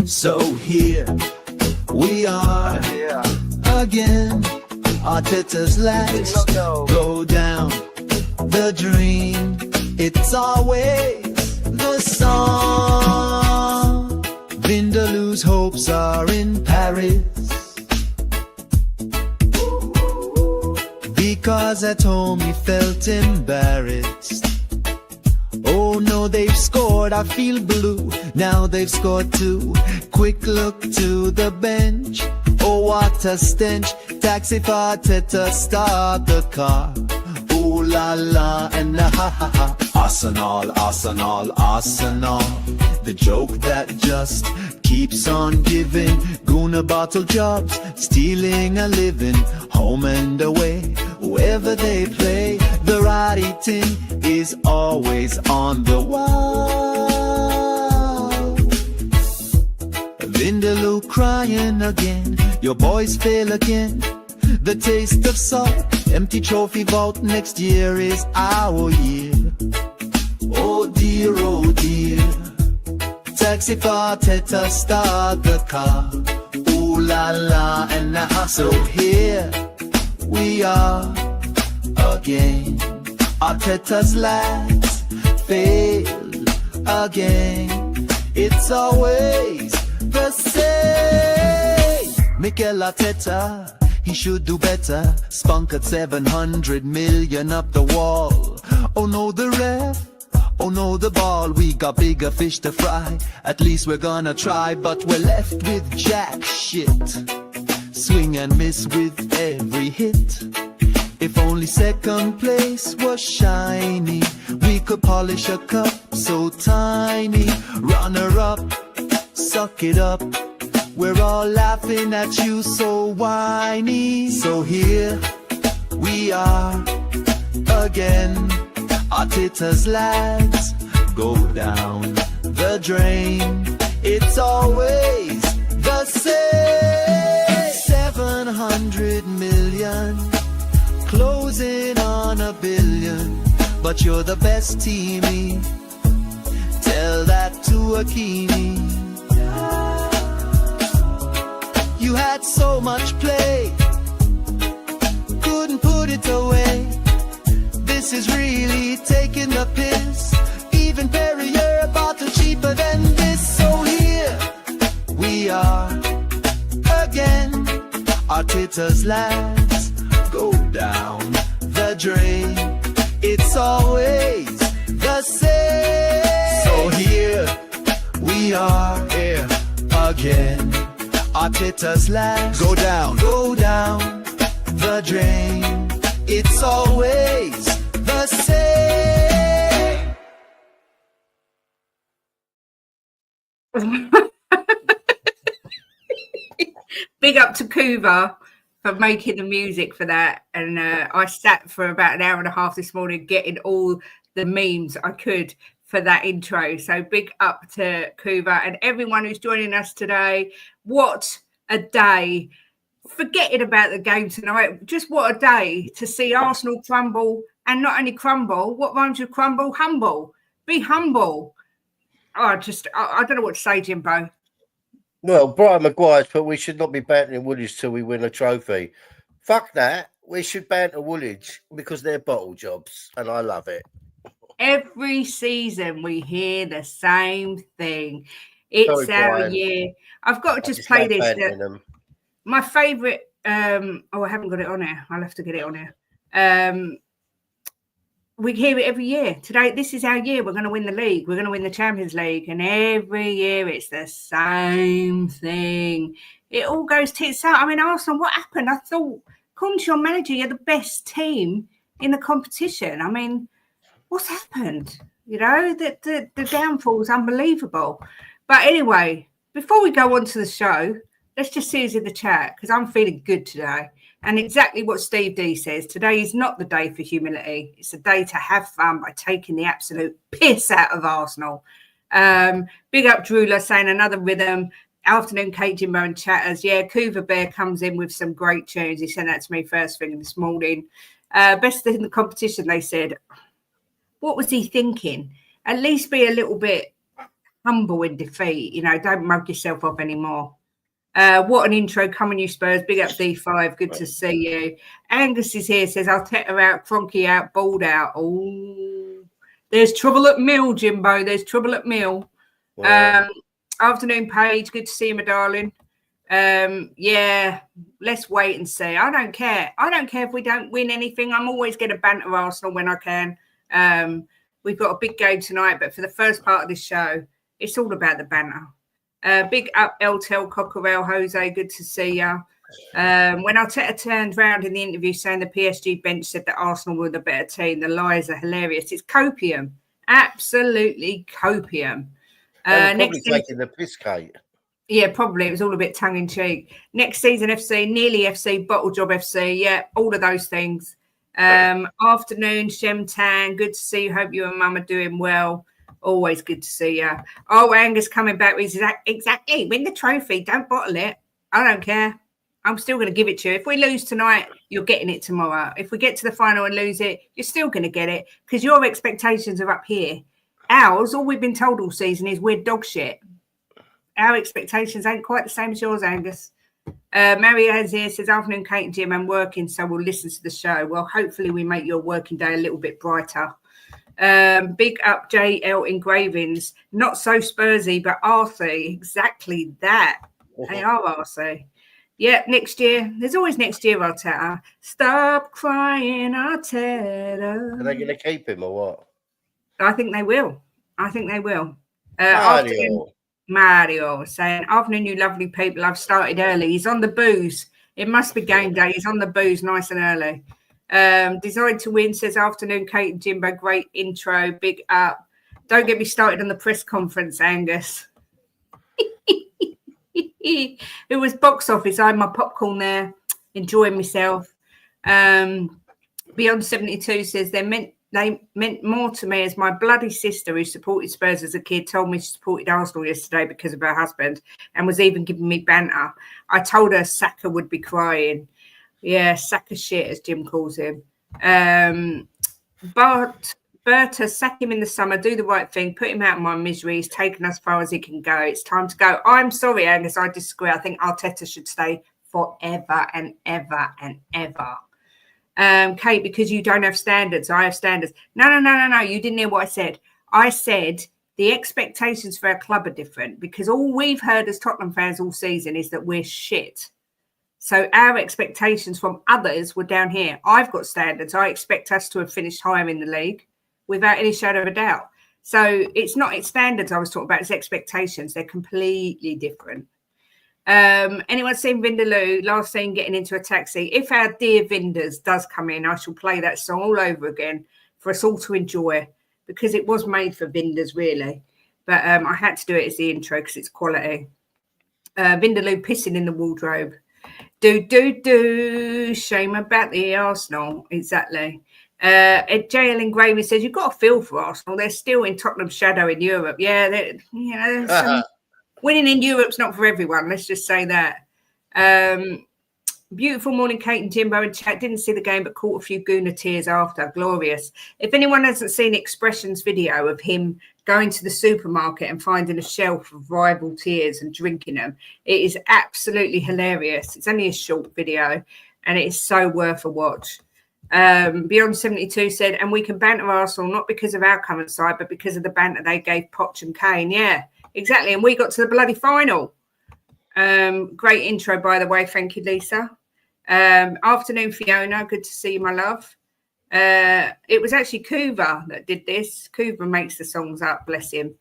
So here we are again. Arteta's lads go down the dream. It's always the song. Vindaloo's hopes are in Paris, because at home he felt embarrassed. Oh no, they've scored, I feel blue. Now they've scored 2. Quick look to the bench. Oh, what a stench. Taxi for Arteta, start the car. Ooh la la and ha ha ha. Arsenal, Arsenal, Arsenal. The joke that just keeps on giving. Guna bottle jobs, stealing a living. Home and away, wherever they play. The writing is always on the wall. Vindaloo crying again. Your boys fail again. The taste of salt. Empty trophy vault. Next year is our year. Oh dear, oh dear. Taxi for Arteta, start the car. Ooh la la and ah. So here we are again. Arteta's lads fail again. It's always the same. Mikel Arteta, he should do better. Spunk at 700 million up the wall. Oh no, the ref. Oh no, the ball. We got bigger fish to fry. At least we're gonna try, but we're left with jack shit. Swing and miss with every hit. If only second place was shiny, we could polish a cup so tiny. Runner up, suck it up. We're all laughing at you so whiny. So here we are again. Arteta's lads go down the drain. It's always the same. 700 million, closing on $1 billion. But you're the best teamie. Tell that to Hakimi. You had so much play, couldn't put it away. This is really taking the piss. Even Perrier a bottle cheaper than this. So here we are again. Arteta's lads go down the drain. It's always the same. So here we are again. Arteta's lads go down the drain. It's always the same. Big up to Kuva for making the music for that. And I sat for about an hour and a half this morning getting all the memes I could for that intro. So big up to Kuva and everyone who's joining us today. What a day. Forgetting about the game tonight, just what a day to see Arsenal crumble, and not only crumble, what rhymes with crumble? Humble. Be humble. Oh, I don't know what to say, Jimbo. Well, Brian Maguire's put we should not be bantering Woolwich till we win a trophy. Fuck that. We should banter Woolwich because they're bottle jobs, and I love it. Every season we hear the same thing. It's our year. I've got to just play this. My favourite, I haven't got it on here. I'll have to get it on here. We hear it every year. Today, this is our year. We're going to win the league. We're going to win the Champions League. And every year it's the same thing. It all goes tits out. I mean, Arsenal, what happened? I thought, according to your manager, you're the best team in the competition. I mean, what's happened? You know, the downfall is unbelievable. But anyway, before we go on to the show, let's just see who's in the chat, because I'm feeling good today. And exactly what Steve D says, today is not the day for humility. It's a day to have fun by taking the absolute piss out of Arsenal. Big up Drula saying another rhythm. Afternoon, Kate Jimbo and chatters. Yeah, Cougar Bear comes in with some great tunes. He sent that to me first thing this morning. Best in the competition, they said. What was he thinking? At least be a little bit humble in defeat. Don't mug yourself off anymore. What an intro. Come on, you Spurs. Big up D5. Good to see you. Angus is here. Says, Arteta out, Kroenke out, Bald out. Oh, there's trouble at Mill, Jimbo. There's trouble at Mill. Wow. Afternoon, Paige. Good to see you, my darling. Yeah, let's wait and see. I don't care. I don't care if we don't win anything. I'm always going to banter Arsenal when I can. We've got a big game tonight, but for the first part of this show, it's all about the banter. Big up Eltel Cockerell, Jose. Good to see you. When Arteta turned round in the interview saying the PSG bench said that Arsenal were the better team, the lies are hilarious. It's copium. Absolutely copium. Probably taking the piss, Kate. Yeah, probably. It was all a bit tongue-in-cheek. Next season FC, nearly FC, bottle job FC. Yeah, all of those things. Afternoon, Shem Tan. Good to see you. Hope you and Mum are doing well. Always good to see you. Oh, Angus coming back with exactly. Win the trophy. Don't bottle it. I don't care. I'm still going to give it to you. If we lose tonight, you're getting it tomorrow. If we get to the final and lose it, you're still going to get it because your expectations are up here. Ours, all we've been told all season is we're dog shit. Our expectations ain't quite the same as yours, Angus. Marianne's here, says, afternoon, Kate and Jim, I'm working, so we'll listen to the show. Well, hopefully we make your working day a little bit brighter. Big up JL Engravings. Not so Spursy, but Arthur. Exactly that. They are Arthur. Yeah, next year. There's always next year, Arteta. Stop crying, Arteta. Are they going to keep him or what? I think they will. Mario saying, afternoon, you lovely people. I've started early. He's on the booze. It must be game day. He's on the booze nice and early. Designed to Win says, afternoon, Kate and Jimbo. Great intro. Big up. Don't get me started on the press conference, Angus. It was box office. I had my popcorn there, enjoying myself. Beyond 72 says, they meant more to me as my bloody sister who supported Spurs as a kid told me she supported Arsenal yesterday because of her husband and was even giving me banter. I told her Saka would be crying. Yeah, Saka shit, as Jim calls him. But Berta, sack him in the summer, do the right thing, put him out of my misery. He's taken us as far as he can go. It's time to go. I'm sorry, Angus, I disagree. I think Arteta should stay forever and ever and ever. Kate, because you don't have standards. I have standards. No. You didn't hear what I said. I said the expectations for our club are different because all we've heard as Tottenham fans all season is that we're shit. So our expectations from others were down here. I've got standards. I expect us to have finished higher in the league without any shadow of a doubt. So it's not its standards I was talking about. It's expectations. They're completely different. Anyone seen Vindaloo? Last scene getting into a taxi. If our dear Vinders does come in, I shall play that song all over again for us all to enjoy because it was made for Vinders, really. But I had to do it as the intro because it's quality. Vindaloo pissing in the wardrobe. Do. Shame about the Arsenal. Exactly. JL Engraving says, you've got a feel for Arsenal. They're still in Tottenham's shadow in Europe. Yeah, winning in Europe's not for everyone. Let's just say that. Beautiful morning, Kate and Jimbo in chat. Didn't see the game, but caught a few Gooner tears after. Glorious. If anyone hasn't seen Expression's video of him going to the supermarket and finding a shelf of rival tears and drinking them, it is absolutely hilarious. It's only a short video, and it is so worth a watch. Beyond 72 said, and we can banter Arsenal not because of our current side, but because of the banter they gave Poch and Kane. Yeah. Exactly, and we got to the bloody final. Great intro, by the way. Thank you, Lisa. Afternoon, Fiona. Good to see you, my love. It was actually Kuva that did this. Kuva makes the songs up, bless him.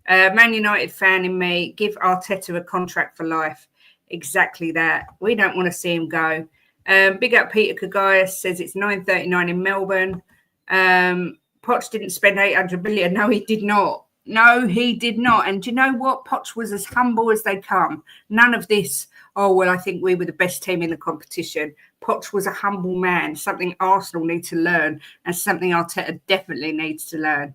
Man United fan in me. Give Arteta a contract for life. Exactly that. We don't want to see him go. Big up Peter Kagaias says it's 9:39 in Melbourne. Poch didn't spend 800 million. No, he did not. No, he did not. And do you know what? Poch was as humble as they come. None of this, oh, well, I think we were the best team in the competition. Poch was a humble man, something Arsenal need to learn and something Arteta definitely needs to learn.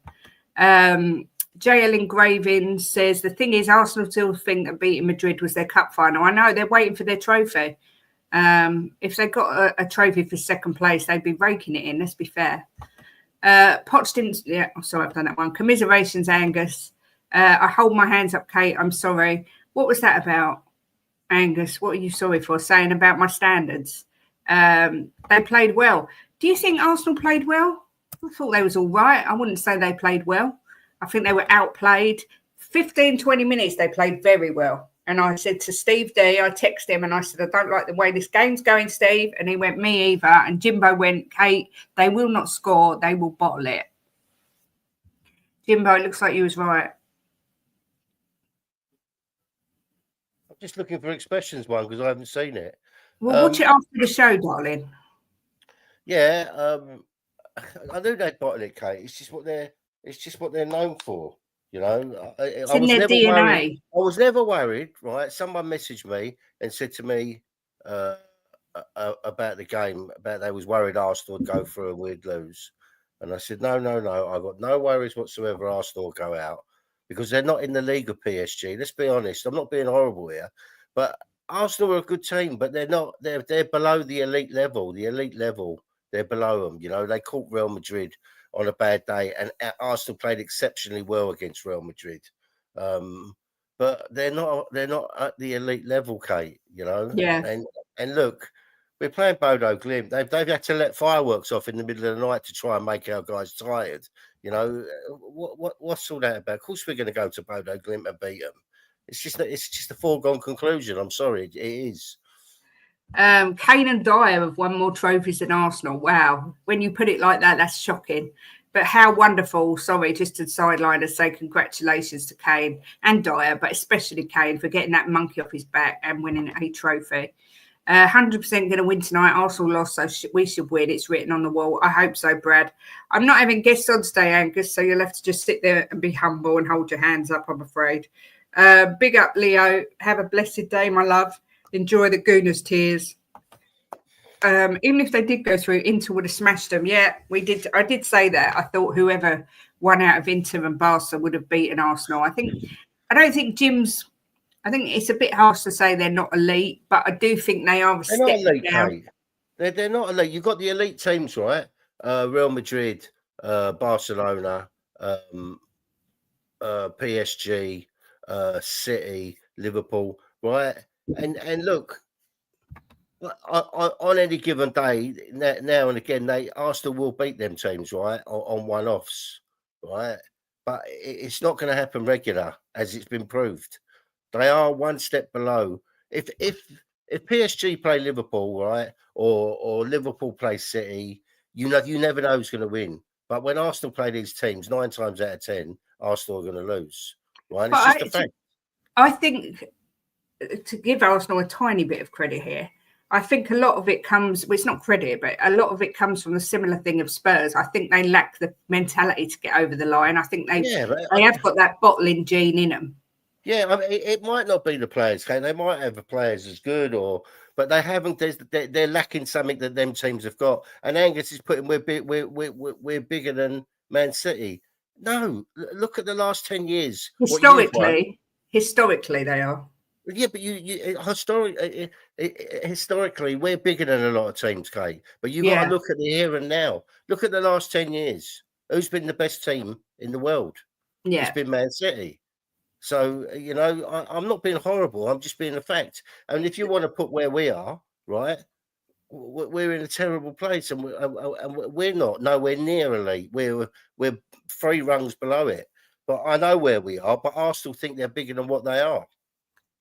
JL Engraving says, the thing is, Arsenal still think that beating Madrid was their cup final. I know, they're waiting for their trophy. If they got a trophy for second place, they'd be raking it in, let's be fair. Poch didn't, yeah, sorry, I've done that one. Commiserations, Angus. I hold my hands up, Kate. I'm sorry. What was that about, Angus? What are you sorry for? Saying about my standards. They played well. Do you think Arsenal played well? I thought they was all right. I wouldn't say they played well. I think they were outplayed. 15, 20 minutes, they played very well. And I said to Steve D, I texted him and I said, I don't like the way this game's going, Steve. And he went, me either. And Jimbo went, Kate, they will not score. They will bottle it. Jimbo, it looks like you was right. I'm just looking for expressions one because I haven't seen it. Well, watch it after the show, darling. Yeah, I knew they'd bottle it, Kate. It's just what they're known for. You know, It's in their DNA. Worried. I was never worried, right? Someone messaged me and said to me about the game, about they was worried Arsenal would go through and we'd lose. And I said, no. I got no worries whatsoever Arsenal will go out because they're not in the league of PSG. Let's be honest. I'm not being horrible here, but Arsenal are a good team, but they're not. They're below the elite level. The elite level, they're below them. You know, they caught Real Madrid on a bad day, and Arsenal played exceptionally well against Real Madrid. But they're not at the elite level, Kate. You know, yeah. And look, we're playing Bodø Glimt. They've had to let fireworks off in the middle of the night to try and make our guys tired. You know, what's all that about? Of course, we're going to go to Bodø Glimt and beat them. It's just a foregone conclusion. I'm sorry, it is. Kane and Dyer have won more trophies than Arsenal. Wow. When you put it like that, that's shocking. But how wonderful, sorry, just to sideline and say congratulations to Kane and Dyer, but especially Kane for getting that monkey off his back and winning a trophy. 100% going to win tonight. Arsenal lost, so we should win. It's written on the wall. I hope so, Brad. I'm not having guests on today, Angus, so you'll have to just sit there and be humble and hold your hands up, I'm afraid. Big up, Leo. Have a blessed day, my love. Enjoy the Gooners tears. Even if they did go through, Inter would have smashed them. Yeah, we did. I did say that. I thought whoever won out of Inter and Barca would have beaten Arsenal. I don't think Jim's. I think it's a bit harsh to say they're not elite, but I do think they are. They're not elite, Kate. They're not elite. You've got the elite teams, right? Real Madrid, Barcelona, PSG, City, Liverpool, right? And look, on any given day, now and again, Arsenal will beat them teams, right? On one-offs, right? But it's not going to happen regular, as it's been proved. They are one step below. If PSG play Liverpool, right, or Liverpool play City, you never know who's going to win. But when Arsenal play these teams, 9 times out of 10, Arsenal are going to lose. Right? It's just a fact. I think to give Arsenal a tiny bit of credit here, I think a lot of it comes, well, it's not credit, but a lot of it comes from the similar thing of Spurs. I think they lack the mentality to get over the line. I think they have got that bottling gene in them. Yeah, I mean, it might not be the players, okay? They might have the players as good, but they haven't. They're lacking something that them teams have got. And Angus is putting we're bigger than Man City. No, look at the last 10 years. Historically, they are. Yeah, but historically, we're bigger than a lot of teams, Kate. But you got to look at the here and now. Look at the last 10 years. Who's been the best team in the world? Yeah, it's been Man City. So, you know, I'm not being horrible. I'm just being a fact. And if you want to put where we are, right, we're in a terrible place, and we're not nowhere near elite. We're 3 rungs below it. But I know where we are. But I still think they're bigger than what they are.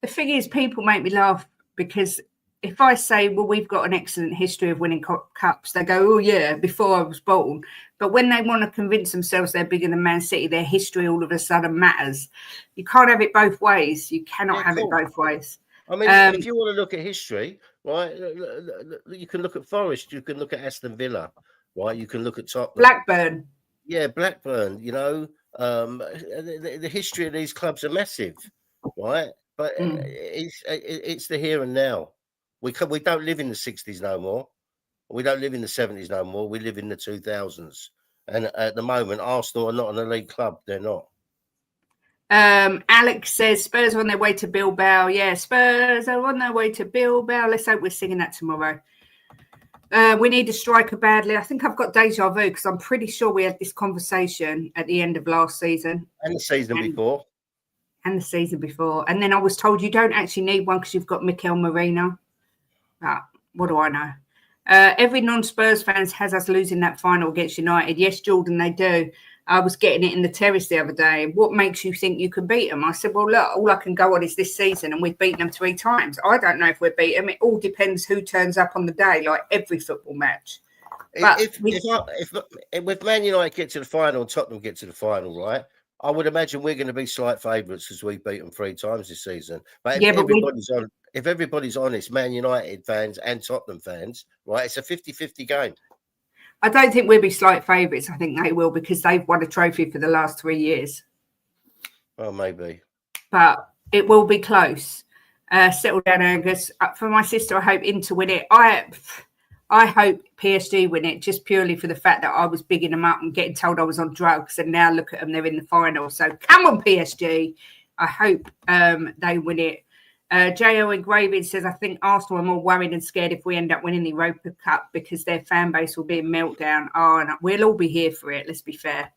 The thing is, people make me laugh because if I say, well, we've got an excellent history of winning cups, they go, oh, yeah, before I was born. But when they want to convince themselves they're bigger than Man City, their history all of a sudden matters. You can't have it both ways. You cannot have it both ways. I mean, if you want to look at history, right, you can look at Forest, you can look at Aston Villa, right? You can look at Tottenham. Blackburn. Yeah, Blackburn, you know. The history of these clubs are massive, right? But it's the here and now. We don't live in the 60s no more. We don't live in the 70s no more. We live in the 2000s. And at the moment, Arsenal are not an elite club. They're not. Alex says Spurs are on their way to Bilbao. Yeah, Spurs are on their way to Bilbao. Let's hope we're singing that tomorrow. We need a striker badly. I think I've got deja vu because I'm pretty sure we had this conversation at the end of last season. And the season before. and the season before. And then I was told you don't actually need one because you've got Mikel Merino. But what do I know? Every non-Spurs fans has us losing that final against United. Yes, Jordan, they do. I was getting it in the terrace the other day. What makes you think you can beat them? I said, well, look, all I can go on is this season, and we've beaten them 3 times. I don't know if we're beat them. It all depends who turns up on the day, like every football match. But If Man United get to the final and Tottenham get to the final, right, I would imagine we're going to be slight favourites because we've beaten 3 times this season. But if everybody's honest, Man United fans and Tottenham fans, right, it's a 50-50 game. I don't think we'll be slight favourites. I think they will because they've won a trophy for the last 3 years. Oh, maybe. But it will be close. Settle down, Angus. For my sister, I hope Inter win it. I hope PSG win it just purely for the fact that I was bigging them up and getting told I was on drugs, and now look at them, they're in the final. So come on, PSG. I hope they win it. J.O. Engraving says, I think Arsenal are more worried and scared if we end up winning the Europa Cup because their fan base will be in meltdown. Oh, and we'll all be here for it, let's be fair.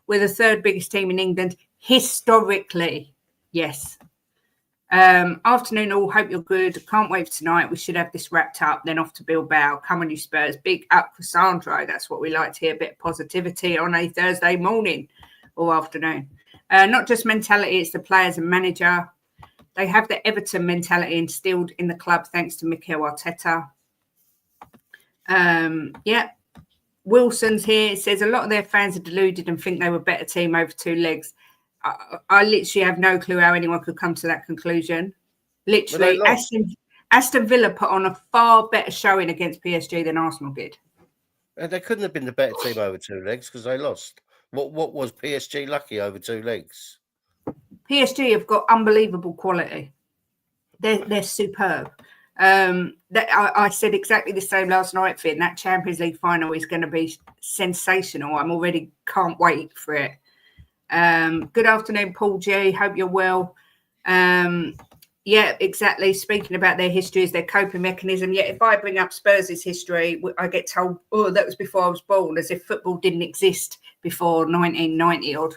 We're the 3rd biggest team in England historically. Yes. Afternoon all, hope you're good. Can't wait for tonight. We should have this wrapped up, then off to Bilbao. Come on, you Spurs. Big up for Sandro. That's what we like to hear, a bit of positivity on a Thursday morning or afternoon. Not just mentality, it's the players and manager. They have the Everton mentality instilled in the club thanks to Mikel Arteta. Wilson's here. It says a lot of their fans are deluded and think they were a better team over 2 legs. I literally have no clue how anyone could come to that conclusion. Literally, Aston Villa put on a far better showing against PSG than Arsenal did. They couldn't have been the better team over 2 legs because they lost. What was PSG lucky over 2 legs? PSG have got unbelievable quality. They're superb. I said exactly the same last night, Finn. That Champions League final is going to be sensational. I'm already can't wait for it. Good afternoon, Paul G. Hope you're well. Yeah, exactly. Speaking about their histories, their coping mechanism. Yet if I bring up Spurs' history, I get told, oh, that was before I was born, as if football didn't exist before 1990 odd.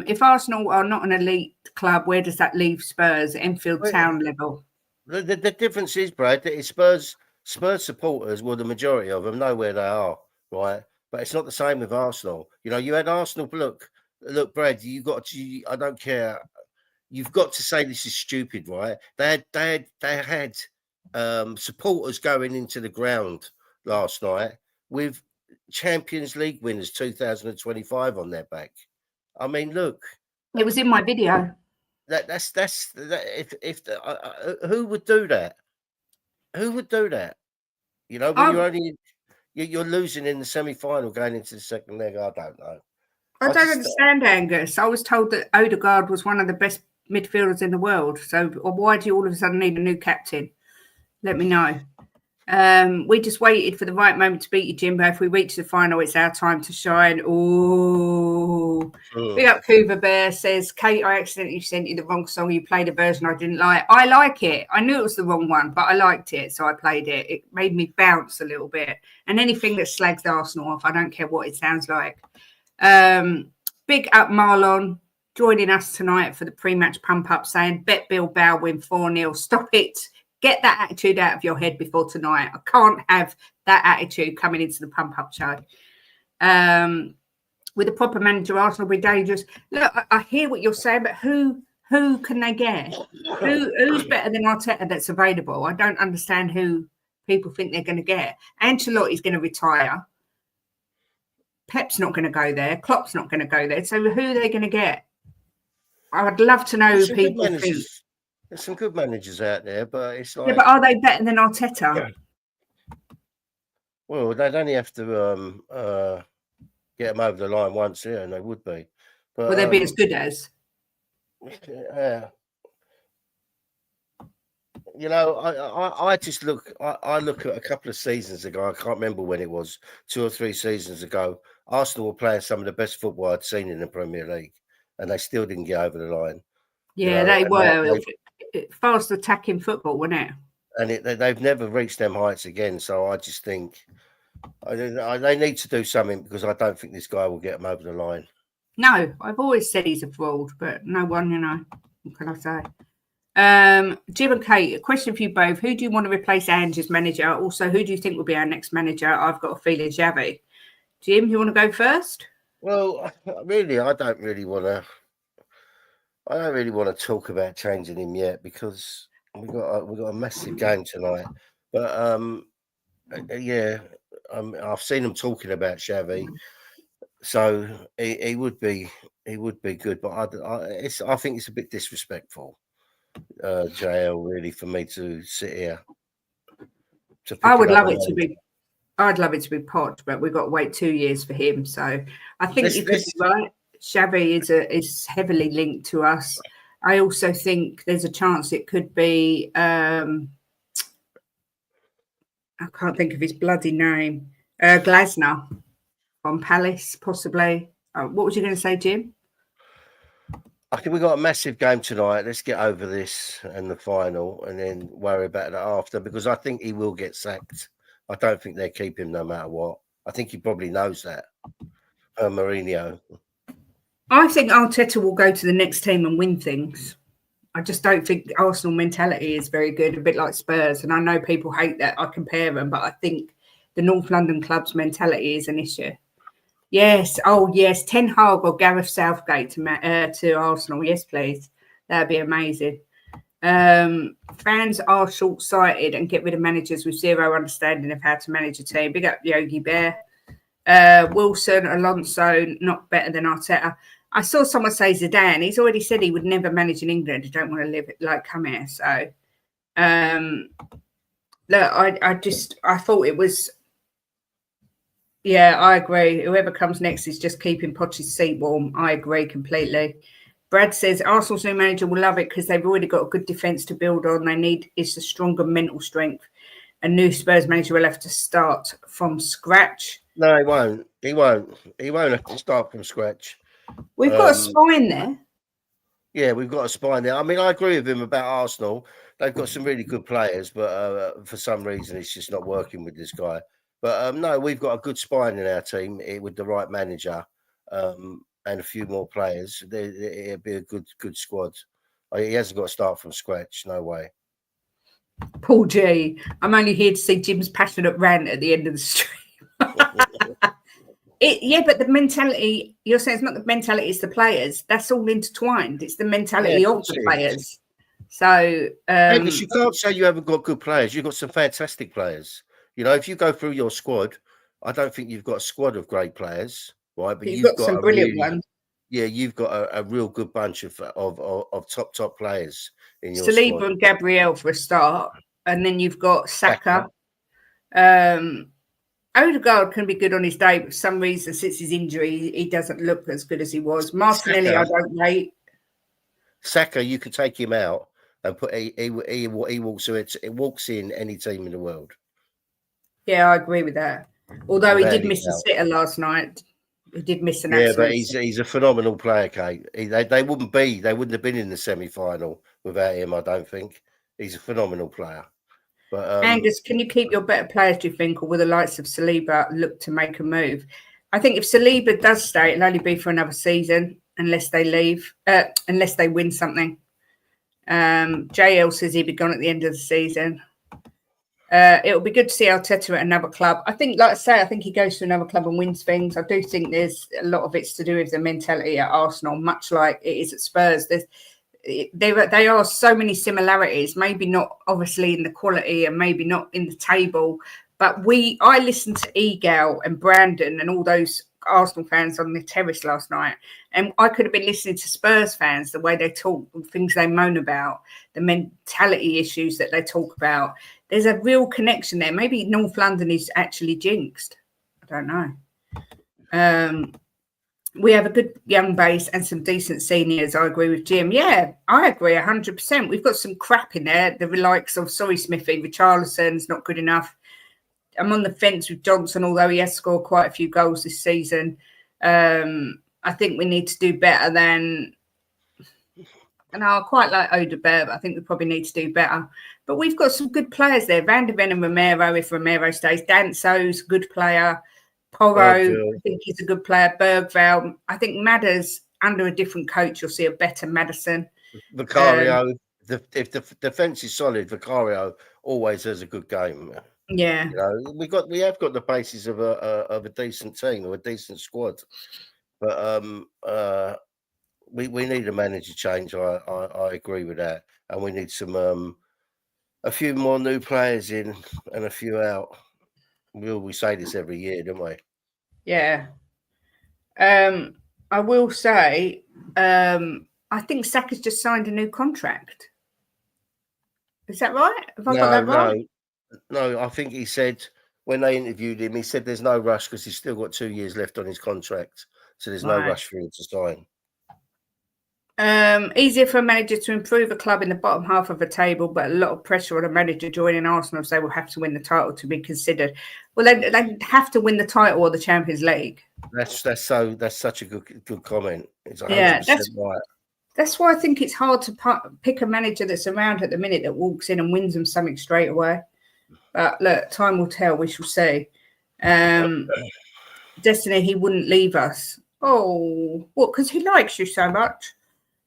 If Arsenal are not an elite club, where does that leave Spurs? Enfield Town level. The difference is, Brad, that Spurs supporters, well, the majority of them know where they are, right? But it's not the same with Arsenal. You know, you had Arsenal. Look, Brad, I don't care. You've got to say this is stupid, right? They had supporters going into the ground last night with Champions League winners 2025 on their back. I mean, look. It was in my video. Who would do that? Who would do that? You know, when you're losing in the semi-final going into the second leg. I don't know. I don't understand, Angus. I was told that Odegaard was one of the best midfielders in the world. So why do you all of a sudden need a new captain? Let me know. We just waited for the right moment to beat you, Jimbo. If we reach the final, it's our time to shine. Oh, big up Cougar Bear says, Kate, I accidentally sent you the wrong song. You played a version I didn't like. I like it. I knew it was the wrong one, but I liked it, so I played it. It made me bounce a little bit. And anything that slags Arsenal off, I don't care what it sounds like. Big up Marlon joining us tonight for the pre-match pump-up, saying, bet Bilbao win 4-0. Stop it. Get that attitude out of your head before tonight. I can't have that attitude coming into the pump-up show. With a proper manager, Arsenal will be dangerous. Look, I hear what you're saying, but who can they get? Who's better than Arteta that's available? I don't understand who people think they're going to get. Ancelotti's going to retire. Pep's not going to go there. Klopp's not going to go there. So who are they going to get? I would love to know who people think. There's some good managers out there, but it's like... Yeah, but are they better than Arteta? Yeah. Well, they'd only have to get them over the line once here, and they would be. But, will they be as good as? Yeah. You know, I just look... I look at a couple of seasons ago, I can't remember when it was, 2 or 3 seasons ago, Arsenal were playing some of the best football I'd seen in the Premier League, and they still didn't get over the line. Yeah, they were. Fast attacking football, wasn't it? And they've never reached them heights again. So I just think they need to do something because I don't think this guy will get them over the line. No, I've always said he's a fraud, but no one, what can I say? Jim and Kate, a question for you both. Who do you want to replace Ange as manager? Also, who do you think will be our next manager? I've got a feeling Xavi. Jim, you want to go first? Well, really, I don't really want to talk about changing him yet because we've got a massive game tonight. But I've seen them talking about Xavi, so he would be good. But I think it's a bit disrespectful, JL, really, for me to sit here. I'd love it to be Poch, but we've got to wait 2 years for him. So I think you could be right. Xavi is heavily linked to us. I also think there's a chance it could be. I can't think of his bloody name. Glasner from Palace, possibly. What was you going to say, Jim? I think we've got a massive game tonight. Let's get over this and the final and then worry about it after, because I think he will get sacked. I don't think they keep him no matter what. I think he probably knows that. Mourinho. I think Arteta will go to the next team and win things. I just don't think Arsenal mentality is very good, a bit like Spurs. And I know people hate that I compare them, but I think the North London club's mentality is an issue. Yes. Oh, yes. Ten Hag or Gareth Southgate to Arsenal. Yes, please. That'd be amazing. Fans are short-sighted and get rid of managers with zero understanding of how to manage a team. Big up Yogi Bear. Wilson, Alonso, not better than Arteta. I saw someone say Zidane. He's already said he would never manage in England. I don't want to live come here. So, look, I thought it was. Yeah, I agree. Whoever comes next is just keeping Poch's seat warm. I agree completely. Brad says Arsenal's new manager will love it because they've already got a good defence to build on. They need is a stronger mental strength. A new Spurs manager will have to start from scratch. No, he won't. He won't have to start from scratch. We've got a spine there. Yeah, we've got a spine there. I mean, I agree with him about Arsenal. They've got some really good players, but for some reason, it's just not working with this guy. But no, we've got a good spine in our team with the right manager and a few more players. It'll be a good squad. He hasn't got to start from scratch. No way. Paul G. I'm only here to see Jim's passionate rant at the end of the stream. But the mentality, you're saying it's not the mentality, it's the players. That's all intertwined. It's the mentality of the players. So because you can't say you haven't got good players. You've got some fantastic players. You know, if you go through your squad, I don't think you've got a squad of great players, right? But you've got some brilliant ones. Yeah, you've got a real good bunch of top players in your Saliba squad. and Gabriel for a start, and then you've got Saka. Odegaard can be good on his day, but for some reason, since his injury, he doesn't look as good as he was. Martinelli, I don't rate. Saka, you could take him out and put he walks in any team in the world. Yeah, I agree with that. Although he did miss a sitter last night. He did miss an absolute. Yeah, but he's a phenomenal player, Kate. They wouldn't have been in the semi-final without him, I don't think. He's a phenomenal player. But Angus, can you keep your better players, do you think, or will the likes of Saliba look to make a move? I think if Saliba does stay, it'll only be for another season unless they leave, unless they win something. JL says he'll be gone at the end of the season. It'll be good to see Arteta at another club. I think, like I say, I think he goes to another club and wins things. I do think there's a lot of it's to do with the mentality at Arsenal, much like it is at Spurs. There are so many similarities, maybe not obviously in the quality and maybe not in the table, but I listened to Egal and Brandon and all those Arsenal fans on the terrace last night, and I could have been listening to Spurs fans, the way they talk, the things they moan about, the mentality issues that they talk about. There's a real connection there. Maybe North London is actually jinxed. I don't know. We have a good young base and some decent seniors. I agree with Jim. Yeah, I agree 100%. We've got some crap in there. The likes of, sorry, Smithy, Richarlison's not good enough. I'm on the fence with Johnson, although he has scored quite a few goals this season. I think we need to do better than... And I quite like Odegaard, but I think we probably need to do better. But we've got some good players there. Van de Ven and Romero, if Romero stays. Danso's a good player. Porro, Bergville. I think he's a good player. Bergville. I think Madders, under a different coach, you'll see a better Maddison. Vicario. If the defence is solid, Vicario always has a good game. Yeah. You know, we have got the basis of a decent team or a decent squad, but we need a manager change. I agree with that, and we need some a few more new players in and a few out. We say this every year, don't we? Yeah. I will say, I think Saka's just signed a new contract. Is that right? Have I got that right? No. I think he said when they interviewed him, he said there's no rush because he's still got 2 years left on his contract, so there's no rush for him to sign. Easier for a manager to improve a club in the bottom half of a table, but a lot of pressure on a manager joining Arsenal as they will have to win the title to be considered. Well, they have to win the title or the Champions League. That's such a good comment. It's 100% Yeah, right. That's why I think it's hard to pick a manager that's around at the minute that walks in and wins them something straight away. But look, time will tell. We shall see. Destiny, he wouldn't leave us. Oh, what? Because he likes you so much.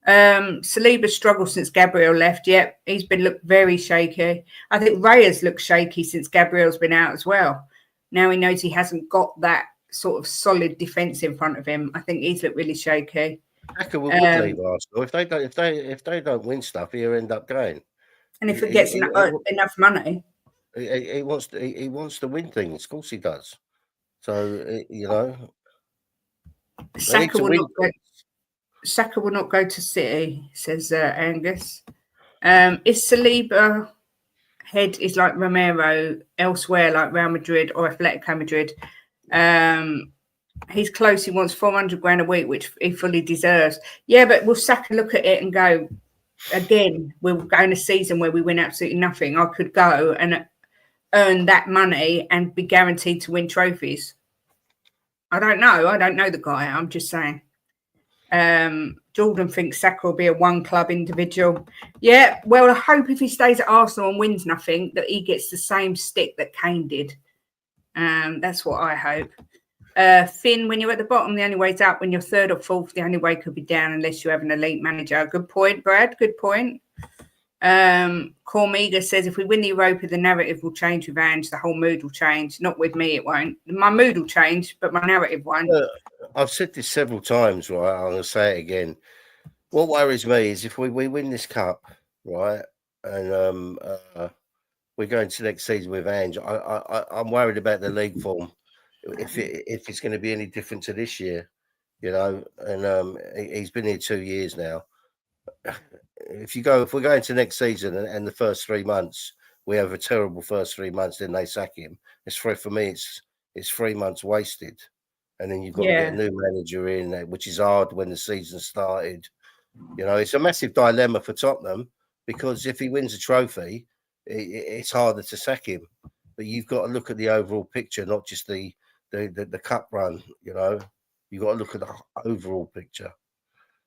Saliba struggled since Gabriel left. Yep, he's been looked very shaky. I think Ray has looked shaky since Gabriel's been out as well. Now he knows he hasn't got that sort of solid defence in front of him. I think he's looked really shaky. Saka would leave Arsenal if they don't win stuff. He'll end up going. And if it gets enough money, he wants to win things. Of course he does. So you know, Saka will not go to City, says Angus. Is Saliba head is like Romero elsewhere, like Real Madrid or Atletico Madrid? He's close. He wants 400 grand a week, which he fully deserves. Yeah, but will Saka look at it and go, again, we're going a season where we win absolutely nothing. I could go and earn that money and be guaranteed to win trophies. I don't know. I don't know the guy. I'm just saying. Jordan thinks Saka will be a one-club individual. Yeah, well, I hope if he stays at Arsenal and wins nothing, that he gets the same stick that Kane did. That's what I hope. Finn, when you're at the bottom, the only way's up. When you're third or fourth, the only way could be down unless you have an elite manager. Good point, Brad. Good point. Cormiga says if we win the Europa, the narrative will change with Ange. The whole mood will change. Not with me, it won't. My mood will change, but my narrative won't. I've said this several times, right? I'm going to say it again. What worries me is if we win this cup, right, and we go into next season with Ange, I'm worried about the league form. If it's going to be any different to this year, you know, and he's been here 2 years now. If we go into next season and the first 3 months we have a terrible first 3 months, then they sack him. For me, it's 3 months wasted, and then you've got to get a new manager in, which is hard when the season started. You know, it's a massive dilemma for Tottenham because if he wins a trophy, it's harder to sack him. But you've got to look at the overall picture, not just the cup run. You know, you've got to look at the overall picture.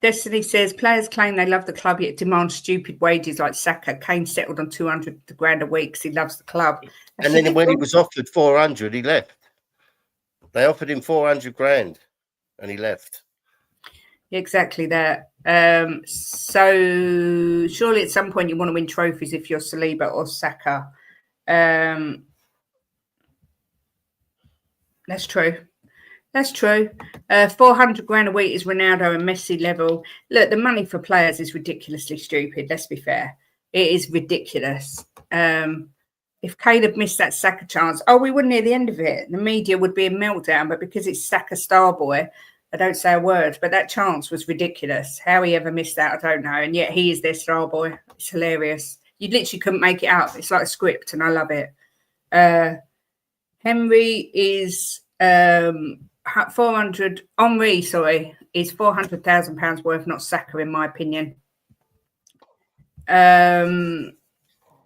Destiny says players claim they love the club yet demand stupid wages like Saka. Kane settled on 200 grand a week because he loves the club. And then when he was offered 400, he left. They offered him 400 grand and he left. Exactly that. So surely at some point you want to win trophies if you're Saliba or Saka. That's true. That's true. 400 grand a week is Ronaldo and Messi level. Look, the money for players is ridiculously stupid. Let's be fair. It is ridiculous. If Kane had missed that Saka chance, we wouldn't hear the end of it. The media would be a meltdown, but because it's Saka Starboy, I don't say a word. But that chance was ridiculous. How he ever missed that, I don't know. And yet he is their Starboy. It's hilarious. You literally couldn't make it up. It's like a script, and I love it. Henry is 400. Henry, sorry, is £400,000 worth, not Saka, in my opinion.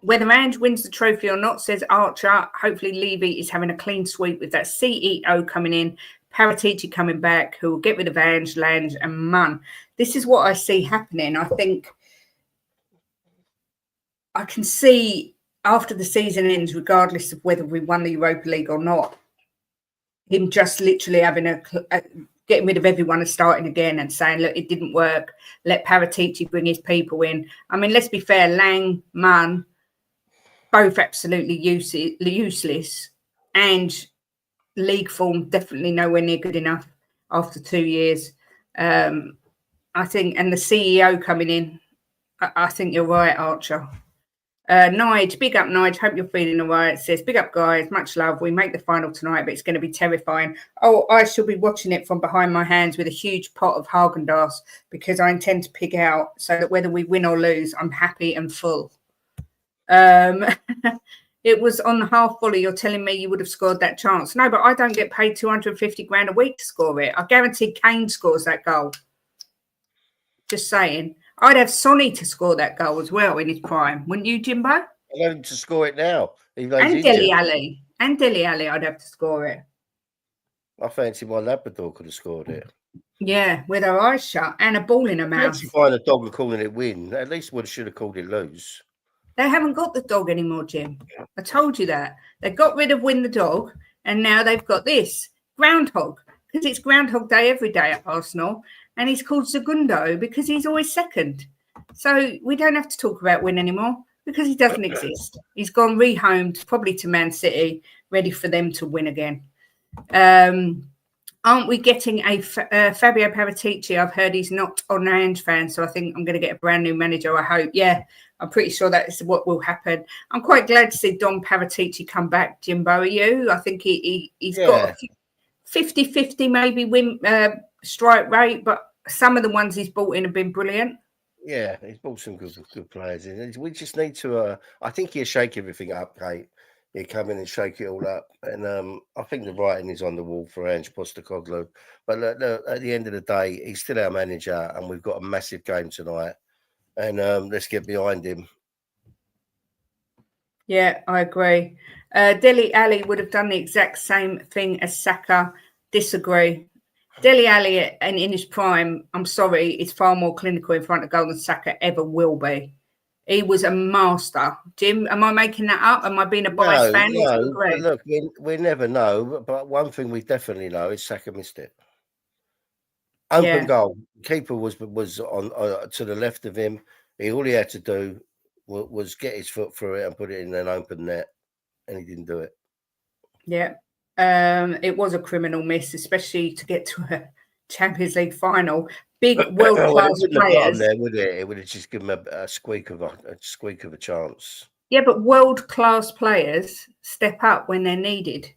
Whether Ange wins the trophy or not, says Archer. Hopefully, Levy is having a clean sweep with that CEO coming in, Paratici coming back, who will get rid of Ange, Lange, and Munn. This is what I see happening. I think I can see after the season ends, regardless of whether we won the Europa League or not, him just literally having getting rid of everyone and starting again and saying, look, it didn't work. Let Paratici bring his people in. I mean, let's be fair, Lang, Munn, both absolutely useless. And league form definitely nowhere near good enough after 2 years. I think, and the CEO coming in, I think you're right, Archer. Nige, big up Nige. Hope you're feeling all right. Says, big up guys, much love. We make the final tonight, but it's going to be terrifying. Oh, I shall be watching it from behind my hands with a huge pot of Haagen-Dazs because I intend to pig out so that whether we win or lose, I'm happy and full. It was on the half volley. You're telling me you would have scored that chance. No, but I don't get paid 250 grand a week to score it. I guarantee Kane scores that goal. Just saying. I'd have Sonny to score that goal as well in his prime. Wouldn't you, Jimbo? I want him to score it now. And Dele Alli. And Dele Alli, I'd have to score it. I fancy my Labrador could have scored it. Yeah, with her eyes shut and a ball in her mouth. Fancy buying a dog and calling it win. At least would should have called it lose. They haven't got the dog anymore, Jim. I told you that. They got rid of Win the Dog, and now they've got this, Groundhog, because it's Groundhog Day every day at Arsenal, and he's called Segundo because he's always second. So we don't have to talk about Win anymore because he doesn't exist. He's gone rehomed, probably to Man City, ready for them to win again. Aren't we getting a Fabio Paratici? I've heard he's not on Ange fan, so I think I'm going to get a brand new manager, I hope. Yeah, I'm pretty sure that is what will happen. I'm quite glad to see Don Paratici come back, Jimbo. Are you? I think he's got a 50-50 maybe win strike rate, but some of the ones he's brought in have been brilliant. Yeah, he's brought some good players in. We just need to, I think he'll shake everything up, Kate. He'll come in and shake it all up. And I think the writing is on the wall for Ange Postecoglou. But look, at the end of the day, he's still our manager, and we've got a massive game tonight. And let's get behind him. Yeah, I agree. Dele Alli would have done the exact same thing as Saka. Disagree. Dele Alli, and in his prime, I'm sorry, is far more clinical in front of goal than Saka ever will be. He was a master. Jim, am I making that up? Am I being a biased fan? No, look, we never know. But one thing we definitely know is Saka missed it. Open goal. Keeper was on to the left of him. All he had to do was get his foot through it and put it in an open net, and he didn't do it. Yeah. It was a criminal miss, especially to get to a Champions League final. Big world-class players. There, would it? It would have just given him a squeak of a chance. Yeah, but world-class players step up when they're needed.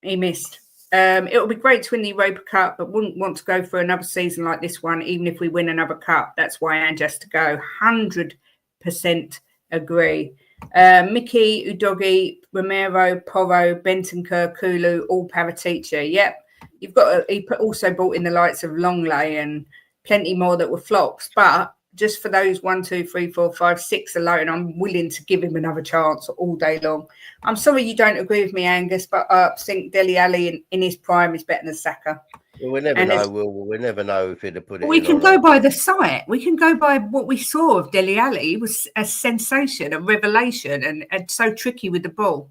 He missed. It will be great to win the Europa Cup, but wouldn't want to go for another season like this one, even if we win another cup. That's why Ange has to go. 100% agree. Mickey, Udogi, Romero, Porro, Bentancur, Kulu, all Paratici. Yep. You've got he also brought in the likes of Longley and plenty more that were flops. But just for those 1, 2, 3, 4, 5, 6 alone, I'm willing to give him another chance all day long. I'm sorry you don't agree with me, Angus, but I think Dele Alli in his prime is better than Saka. Well, we never know. We'll never know if he'd have put it. We can go by the site. We can go by what we saw of Dele Alli. He was a sensation, a revelation, and so tricky with the ball.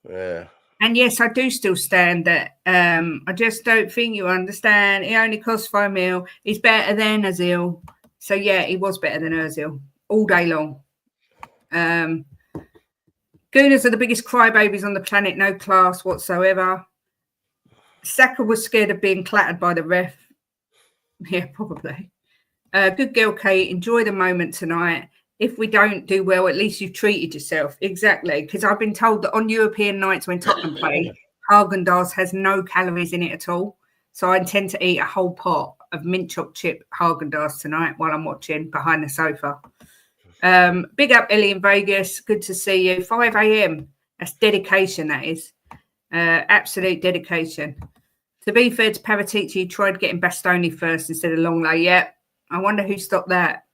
Yeah. And yes, I do still stand that. I just don't think you understand. He only cost $5 million. He's better than Ozil. So yeah, he was better than Ozil all day long. Gooners are the biggest crybabies on the planet. No class whatsoever. Saka was scared of being clattered by the ref. Yeah, probably. Good girl, Kate. Enjoy the moment tonight. If we don't do well, at least you've treated yourself. Exactly. Because I've been told that on European nights when Tottenham play, Haagen-Dazs has no calories in it at all. So I intend to eat a whole pot of mint choc chip Haagen-Dazs tonight while I'm watching behind the sofa. Big up, Ellie in Vegas. Good to see you. 5 a.m. That's dedication, that is. Absolute dedication. To be fair to Paratici, he tried getting Bastoni first instead of Longley. Yeah, I wonder who stopped that.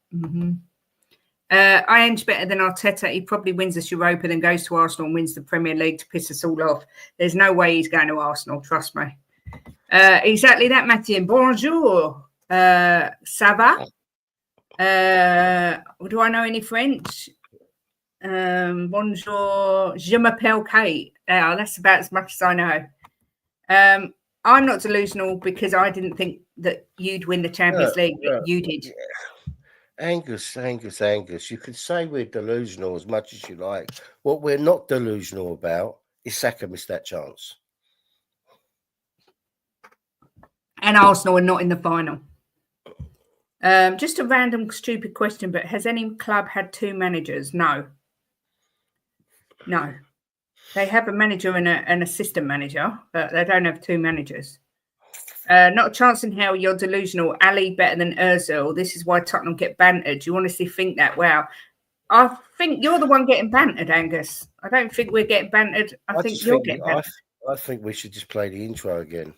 Ange better than Arteta. He probably wins this Europa, then goes to Arsenal and wins the Premier League to piss us all off. There's no way he's going to Arsenal, trust me. Exactly that, Mathieu. Bonjour. Ça va? Do I know any French? Bonjour, je m'appelle Kate. That's about as much as I know. I'm not delusional because I didn't think that you'd win the Champions League. But you did. Yeah. Angus. You can say we're delusional as much as you like. What we're not delusional about is Saka missed that chance. And Arsenal are not in the final. Just a random stupid question, but has any club had 2 managers? No. They have a manager and an assistant manager, but they don't have 2 managers. Not a chance in hell you're delusional. Ali better than Ozil. This is why Tottenham get bantered. Do you honestly think that? Wow. I think you're the one getting bantered, Angus. I don't think we're getting bantered. I think you're getting bantered. I think we should just play the intro again.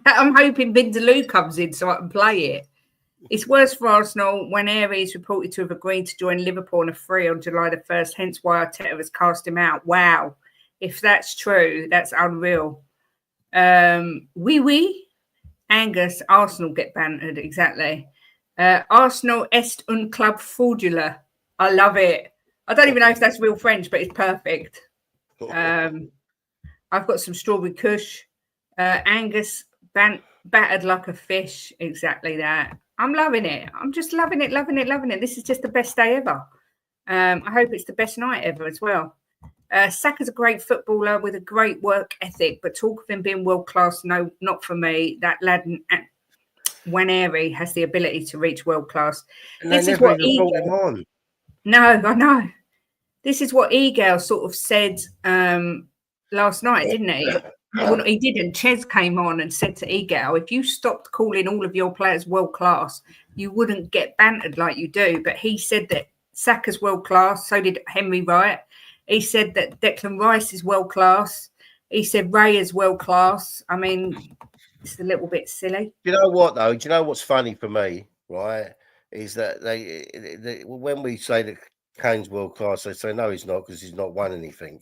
I'm hoping Vindaloo comes in so I can play it. It's worse for Arsenal when Aries is reported to have agreed to join Liverpool on a free on July the 1st, hence why Arteta has cast him out. Wow. If that's true, that's unreal. Angus, Arsenal get bantered, exactly. Arsenal est un club frauduleux. I love it. I don't even know if that's real French, but it's perfect. I've got some strawberry kush. Angus battered like a fish. Exactly that. I'm loving it. I'm just loving it. This is just the best day ever. I hope it's the best night ever as well. Saka's a great footballer with a great work ethic, but talk of him being world class, no, not for me. That lad Waneri has the ability to reach world class. This is what I know. This is what Egal sort of said last night, didn't he? Well, he didn't. Ches came on and said to Egal, if you stopped calling all of your players world class, you wouldn't get bantered like you do. But he said that Saka's world class. So did Henry Wright. He said that Declan Rice is world class. He said Ray is world class. I mean, it's a little bit silly. You know what, though? Do you know what's funny for me, right? Is that they when we say that Kane's world class, they say, no, he's not because he's not won anything.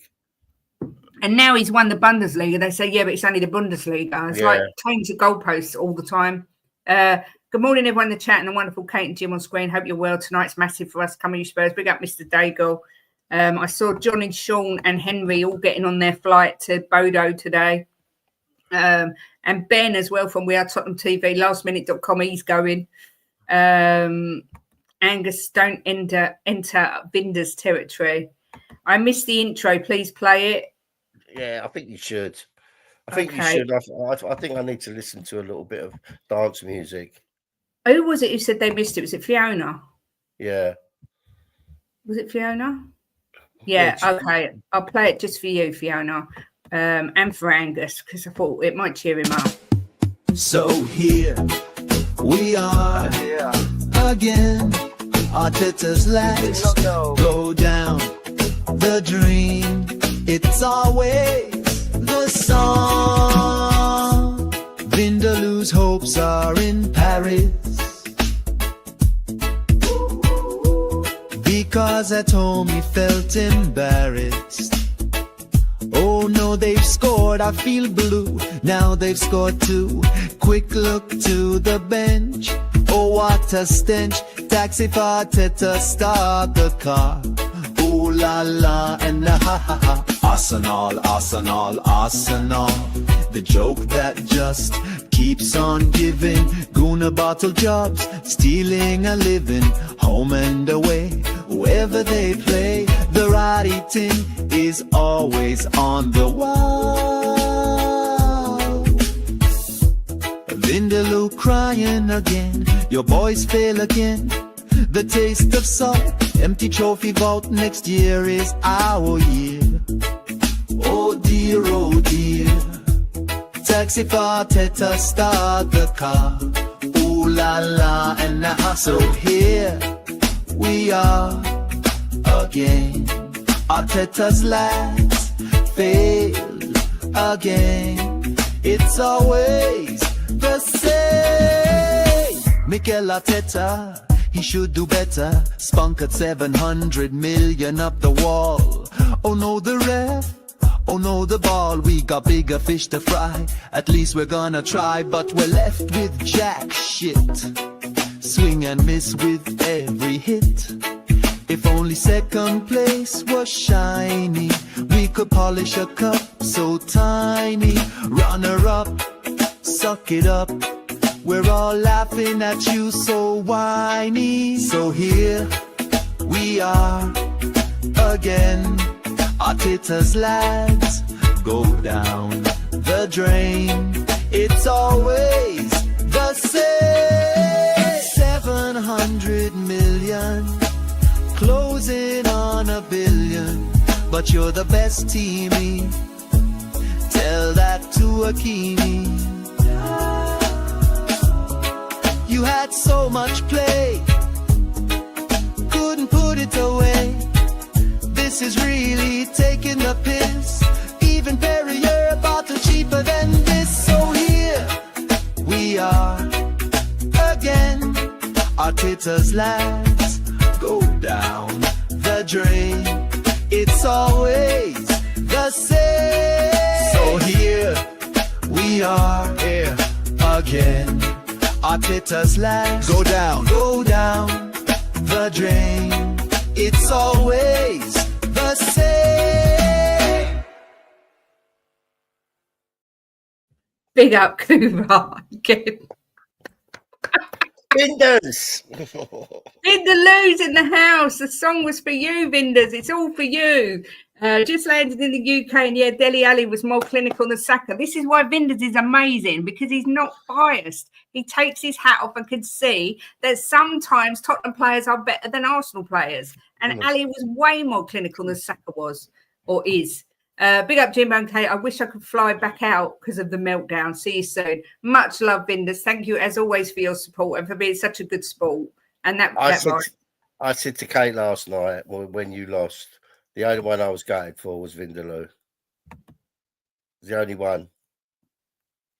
And now he's won the Bundesliga. They say, yeah, but it's only the Bundesliga. It's like change the goalposts all the time. Good morning, everyone in the chat and the wonderful Kate and Jim on screen. Hope you're well. Tonight's massive for us. Come on, you Spurs. Big up Mr. Daigle. I saw John and Sean and Henry all getting on their flight to Bodø today. And Ben as well from We Are Tottenham TV, lastminute.com, he's going. Angus, don't enter Vinder's territory. I missed the intro. Please play it. Yeah, I think you should. I think you should. I think I need to listen to a little bit of dance music. Who was it who said they missed it? Was it Fiona? Yeah. Was it Fiona? Yeah, okay. I'll play it just for you, Fiona, and for Angus, because I thought it might cheer him up. So here we are again. Arteta's last go down the dream. It's always the song. Vindaloo's hopes are in Paris, because at home he felt embarrassed. Oh no, they've scored, I feel blue. Now they've scored 2. Quick look to the bench. Oh, what a stench. Taxi for Arteta, start the car. Ooh la la and ha ha ha. Arsenal, Arsenal, Arsenal. The joke that just keeps on giving. Guna bottle jobs, stealing a living. Home and away, wherever they play. The writing is always on the wall. Vindaloo crying again. Your boys fail again. The taste of salt. Empty trophy vault. Next year is our year. Oh dear, oh dear. Taxi for Arteta, start the car. Ooh la la and now. So here we are again. Arteta's last failed again. It's always the same. Mikel Arteta, he should do better. Spunk at 700 million up the wall. Oh no, the ref. Oh no, the ball. We got bigger fish to fry. At least we're gonna try, but we're left with jack shit. Swing and miss with every hit. If only second place was shiny, we could polish a cup so tiny. Runner up, suck it up. We're all laughing at you so whiny. So here we are again. Arteta's lads go down the drain. It's always the same. 700 million, closing on a billion. But you're the best teamie. Tell that to Akini. You had so much play, couldn't put it away. This is really taking the piss. Even Perrier, a bottle cheaper than this. So here we are again. Arteta's lads go down the drain. It's always the same. So here we are again. Arteta's lads go down the drain. It's always the same. Big up, Kuba. Vinders. Vindaloo's in the house. The song was for you, Vinders. It's all for you. Just landed in the UK, and yeah, Dele Alli was more clinical than Saka. This is why Vinders is amazing, because he's not biased. He takes his hat off and can see that sometimes Tottenham players are better than Arsenal players. And Ali was way more clinical than Saka was, or is. Big up Jimbo and Kate. I wish I could fly back out because of the meltdown. See you soon. Much love, Vinders. Thank you as always for your support and for being such a good sport. And I said to Kate last night when you lost, the only one I was gutted for was Vindaloo. The only one.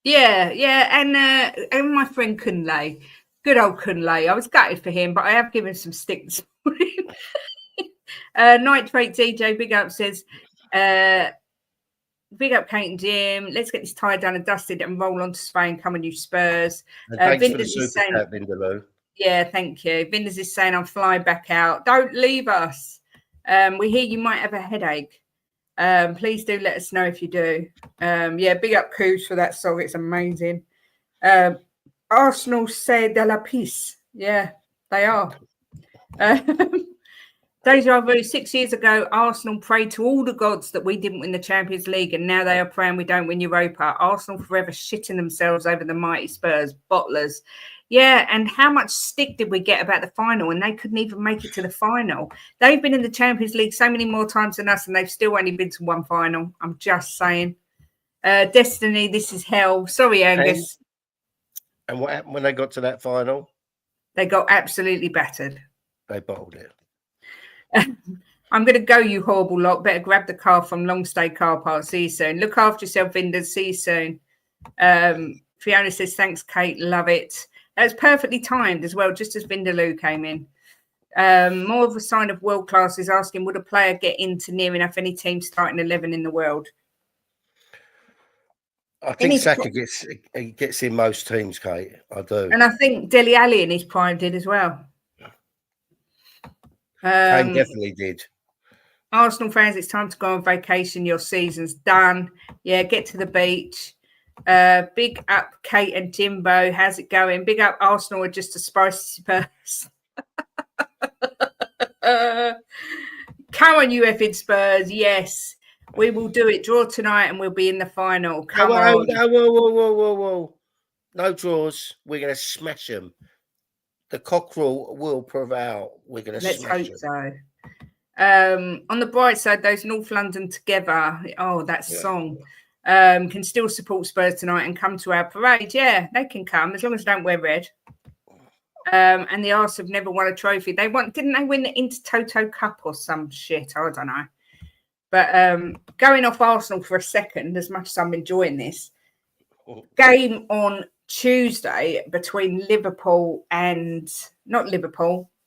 Yeah, and my friend Kunle, good old Kunle. I was gutted for him, but I have given some sticks for him. Nitrate DJ, big up, says, big up Kate and Jim. Let's get this tie done and dusted and roll on to Spain. Come on, you Spurs. Thanks for the super chat, Vindaloo. Yeah, thank you. Vinders is saying, I'm flying back out. Don't leave us. We hear you might have a headache. Please do let us know if you do. Yeah, big up Coos for that song. It's amazing. Arsenal c'est de la peace. Yeah, they are. Deja vu, 6 years ago, Arsenal prayed to all the gods that we didn't win the Champions League, and now they are praying we don't win Europa. Arsenal forever shitting themselves over the mighty Spurs, bottlers. Yeah, and how much stick did we get about the final? And they couldn't even make it to the final. They've been in the Champions League so many more times than us, and they've still only been to one final. I'm just saying. Destiny, this is hell. Sorry, Angus. And what happened when they got to that final? They got absolutely battered. They bottled it. I'm going to go, you horrible lot. Better grab the car from Longstay Car Park. See you soon. Look after yourself, Vinders. See you soon. Fiona says, thanks, Kate. Love it. That's perfectly timed as well, just as Vindaloo came in. More of a sign of world class is asking, would a player get into near enough any team starting 11 in the world? I think Saka gets in most teams, Kate. I do. And I think Dele Alli in his prime did as well. Kane definitely did. Arsenal fans, it's time to go on vacation. Your season's done. Yeah, get to the beach. Big up Kate and Jimbo. How's it going? Big up Arsenal are just a spicy Spurs. Come on, you effing Spurs. Yes, we will do it. Draw tonight and we'll be in the final. Come on. Whoa. No draws. We're going to smash them. The cockerel will prevail. We're going to smash them. Let's hope so. On the bright side, those North London together. Oh, that song. Can still support Spurs tonight and come to our parade. Yeah, they can come as long as they don't wear red. And the Arse have never won a trophy. Didn't they win the Intertoto Cup or some shit? I don't know. But going off Arsenal for a second, as much as I'm enjoying this game on Tuesday between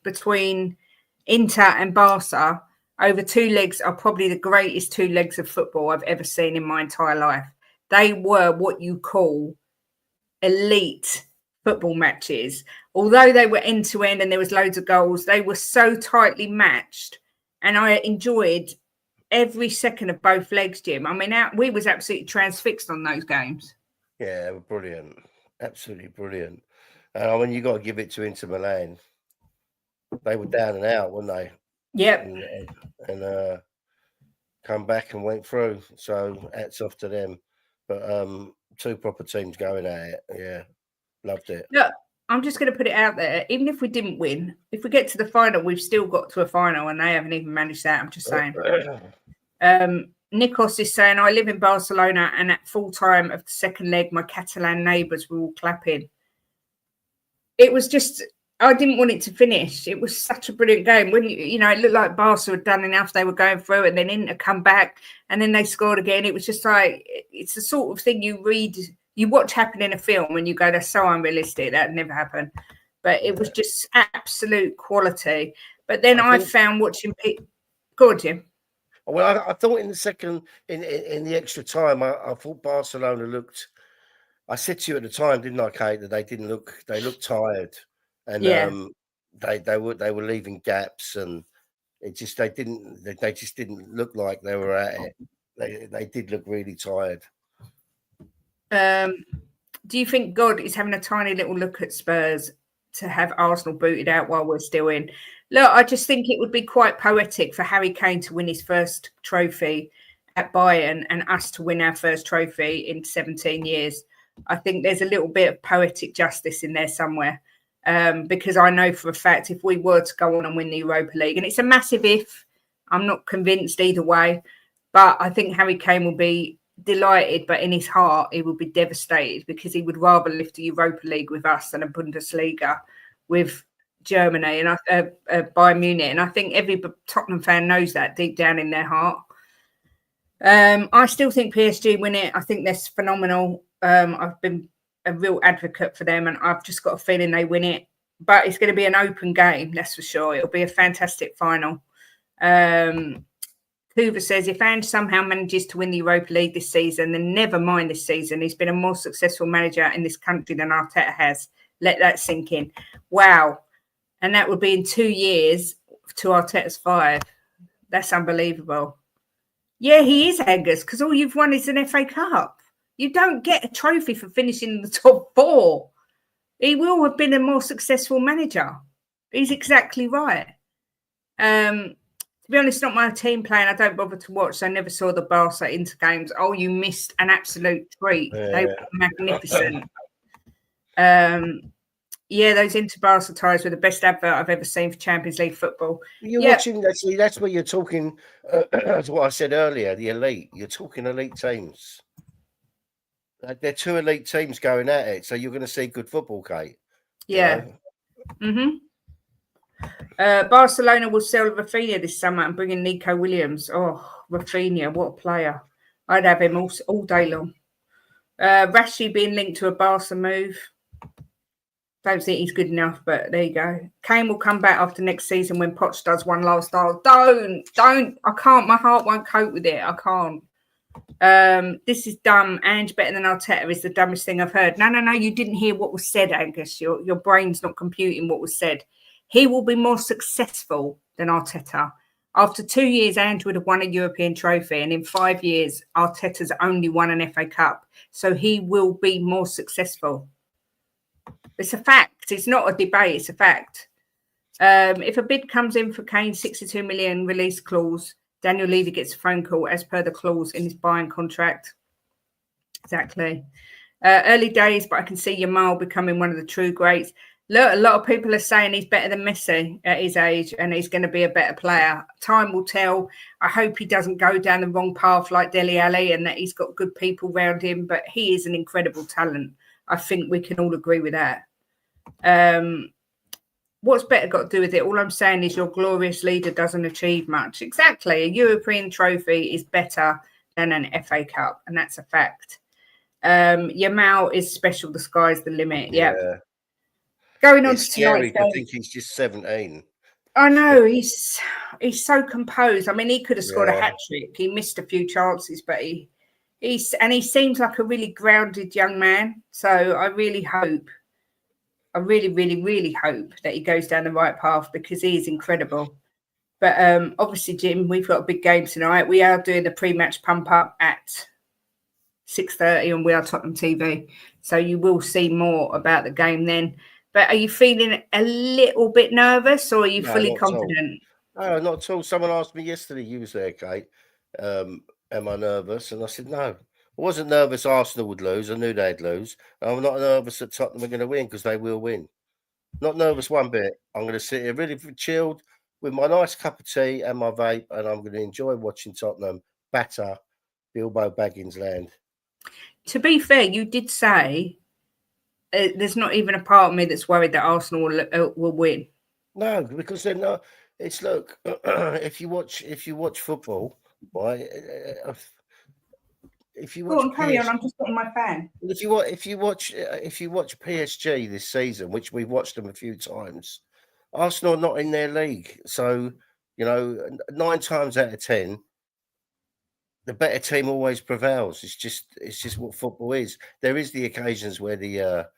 between Inter and Barca. Over two legs are probably the greatest two legs of football I've ever seen in my entire life. They were what you call elite football matches, although they were end to end and there was loads of goals, they were so tightly matched, and I enjoyed every second of both legs, Jim. I mean, we was absolutely transfixed on those games. Yeah, they were brilliant, absolutely brilliant. I mean, you got to give it to Inter Milan. They were down and out, weren't they? Yep. And come back and went through. So hats off to them. But two proper teams going at it. Yeah, loved it. Look, I'm just going to put it out there. Even if we didn't win, if we get to the final, we've still got to a final, and they haven't even managed that. I'm just saying. Nikos is saying, I live in Barcelona, and at full time of the second leg, my Catalan neighbours were all clapping. It was just, I didn't want it to finish. It was such a brilliant game. When you know, it looked like Barca had done enough. They were going through, and then Inter come back, and then they scored again. It was just like, it's the sort of thing you read, you watch happen in a film, and you go, that's so unrealistic. That never happened. But it was just absolute quality. But then I found watching people. Go on, Jim. Well, I thought in the second, in the extra time, I thought Barcelona looked. I said to you at the time, didn't I, Kate, that they didn't look. They looked tired, and they were leaving gaps, and it just they just didn't look like they were at it. They did look really tired. Do you think God is having a tiny little look at Spurs to have Arsenal booted out while we're still in? Look, I just think it would be quite poetic for Harry Kane to win his first trophy at Bayern and us to win our first trophy in 17 years. I think there's a little bit of poetic justice in there somewhere, because I know for a fact if we were to go on and win the Europa League, and it's a massive if, I'm not convinced either way, but I think Harry Kane will be delighted, but in his heart he would be devastated, because he would rather lift the Europa League with us than a Bundesliga with Germany and Bayern Munich. And I think every Tottenham fan knows that deep down in their heart. I still think PSG win it. I think they're phenomenal. I've been a real advocate for them, and I've just got a feeling they win it. But it's going to be an open game, that's for sure. It'll be a fantastic final. Hoover says, if Ange somehow manages to win the Europa League this season, then never mind this season. He's been a more successful manager in this country than Arteta has. Let that sink in. Wow. And that would be in 2 years to Arteta's 5. That's unbelievable. Yeah, he is, Angus, because all you've won is an FA Cup. You don't get a trophy for finishing in the top 4. He will have been a more successful manager. He's exactly right. To be honest, not my team playing. I don't bother to watch. So I never saw the Barca Inter games. Oh, you missed an absolute treat. Yeah. They were magnificent. Yeah, those Inter-Barca ties were the best advert I've ever seen for Champions League football. You're watching, that's where you're talking, that's what I said earlier, the elite. You're talking elite teams. They're 2 elite teams going at it, so you're going to see good football, Kate. Yeah. You know? Barcelona will sell Rafinha this summer and bring in Nico Williams. Oh, Rafinha, what a player. I'd have him all day long. Rashi being linked to a Barca move. Don't think he's good enough, but there you go. Kane will come back after next season when Poch does one last style. Don't. I can't. My heart won't cope with it. I can't. This is dumb. Ange better than Arteta is the dumbest thing I've heard. No. You didn't hear what was said, Angus. Your brain's not computing what was said. He will be more successful than Arteta. After 2 years, Ange would have won a European trophy, and in 5 years, Arteta's only won an FA Cup. So he will be more successful. It's a fact. It's not a debate. It's a fact. If a bid comes in for Kane's 62 million release clause, Daniel Levy gets a phone call as per the clause in his buying contract. Exactly. Early days, but I can see Yamal becoming one of the true greats. Look, a lot of people are saying he's better than Messi at his age, and he's going to be a better player. Time will tell. I hope he doesn't go down the wrong path like Dele Alli, and that he's got good people around him, but he is an incredible talent. I think we can all agree with that. What's better got to do with it? All I'm saying is your glorious leader doesn't achieve much. Exactly. A European trophy is better than an FA Cup, and that's a fact. Yamal is special. The sky's the limit. Yep. Yeah. Going on it's to scary tonight. To think he's just 17. I know. He's so composed. I mean, he could have scored a hat-trick. He missed a few chances, but he seems like a really grounded young man. So I really hope I really, really, really hope that he goes down the right path because he is incredible. But obviously, Jim, we've got a big game tonight. We are doing the pre-match pump up at 6:30 on We Are Tottenham TV. So you will see more about the game then. But are you feeling a little bit nervous or are you fully confident? No, not at all. Someone asked me yesterday, you was there, Kate, am I nervous? And I said, no. I wasn't nervous Arsenal would lose. I knew they'd lose. I'm not nervous that Tottenham are going to win because they will win. Not nervous one bit. I'm going to sit here really chilled with my nice cup of tea and my vape, and I'm going to enjoy watching Tottenham batter Bilbo Baggins land. To be fair, you did say there's not even a part of me that's worried that Arsenal will win. No, because they're not. It's look, if you watch football, right? If you watch, go on, carry on. I'm just getting my fan. If you watch PSG this season, which we've watched them a few times, Arsenal are not in their league. So 9 times out of 10, the better team always prevails. It's just what football is. There is the occasions where the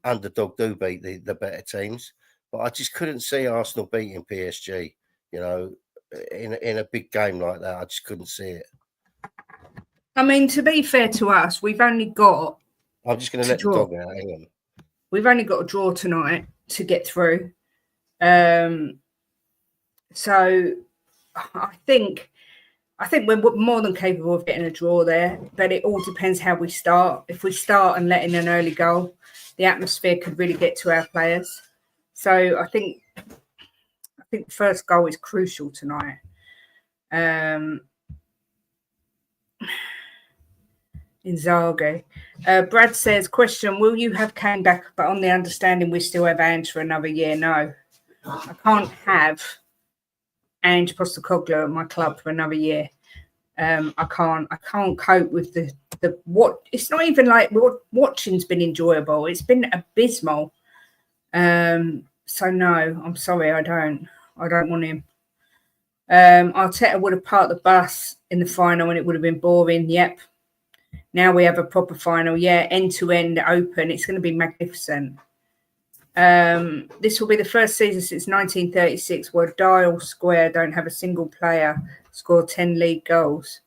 underdog do beat the better teams, but I just couldn't see Arsenal beating PSG. In a big game like that, I just couldn't see it. I mean, to be fair to us, we've only got. I'm just going to let the dog out. Hang on. We've only got a draw tonight to get through. So I think we're more than capable of getting a draw there, but it all depends how we start. If we start and let in an early goal, the atmosphere could really get to our players. So I think the first goal is crucial tonight. Inzaghi. Brad says, question, will you have Kane back, but on the understanding we still have Ange for another year? No. I can't have Ange Postecoglou at my club for another year. I can't cope with the what. It's not even like watching's been enjoyable. It's been abysmal. So no, I'm sorry, I don't want him. Arteta would have parked the bus in the final and it would have been boring. Yep. Now we have a proper final. Yeah, end to end, open. It's going to be magnificent. This will be the first season since 1936 where Dial Square don't have a single player score 10 league goals.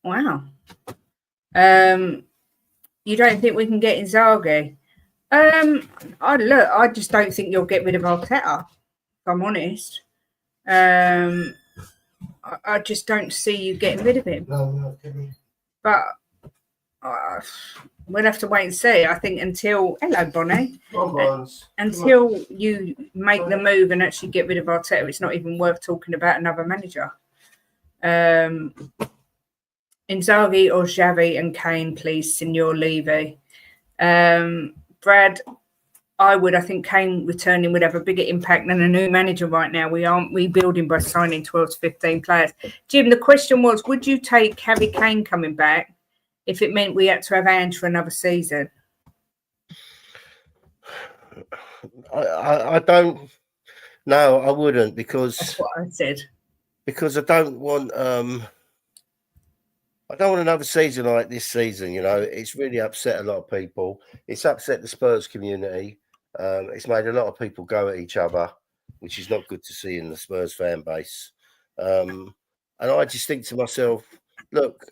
Wow. You don't think we can get Inzaghi? I just don't think you'll get rid of Arteta, if I'm honest. I just don't see you getting rid of him. No, but we'll have to wait and see. I think until Bonnie, until you make the move and actually get rid of Arteta, it's not even worth talking about another manager. Inzaghi or Xavi and Kane, please, Signor Levy. Brad, I think Kane returning would have a bigger impact than a new manager right now. We aren't rebuilding by signing 12 to 15 players. Jim, the question was, would you take Harry Kane coming back if it meant we had to have Ange for another season? I don't. No, I wouldn't, because that's what I said. Because I don't want another season like this season. It's really upset a lot of people. It's upset the Spurs community. It's made a lot of people go at each other, which is not good to see in the Spurs fan base. And I just think to myself, look,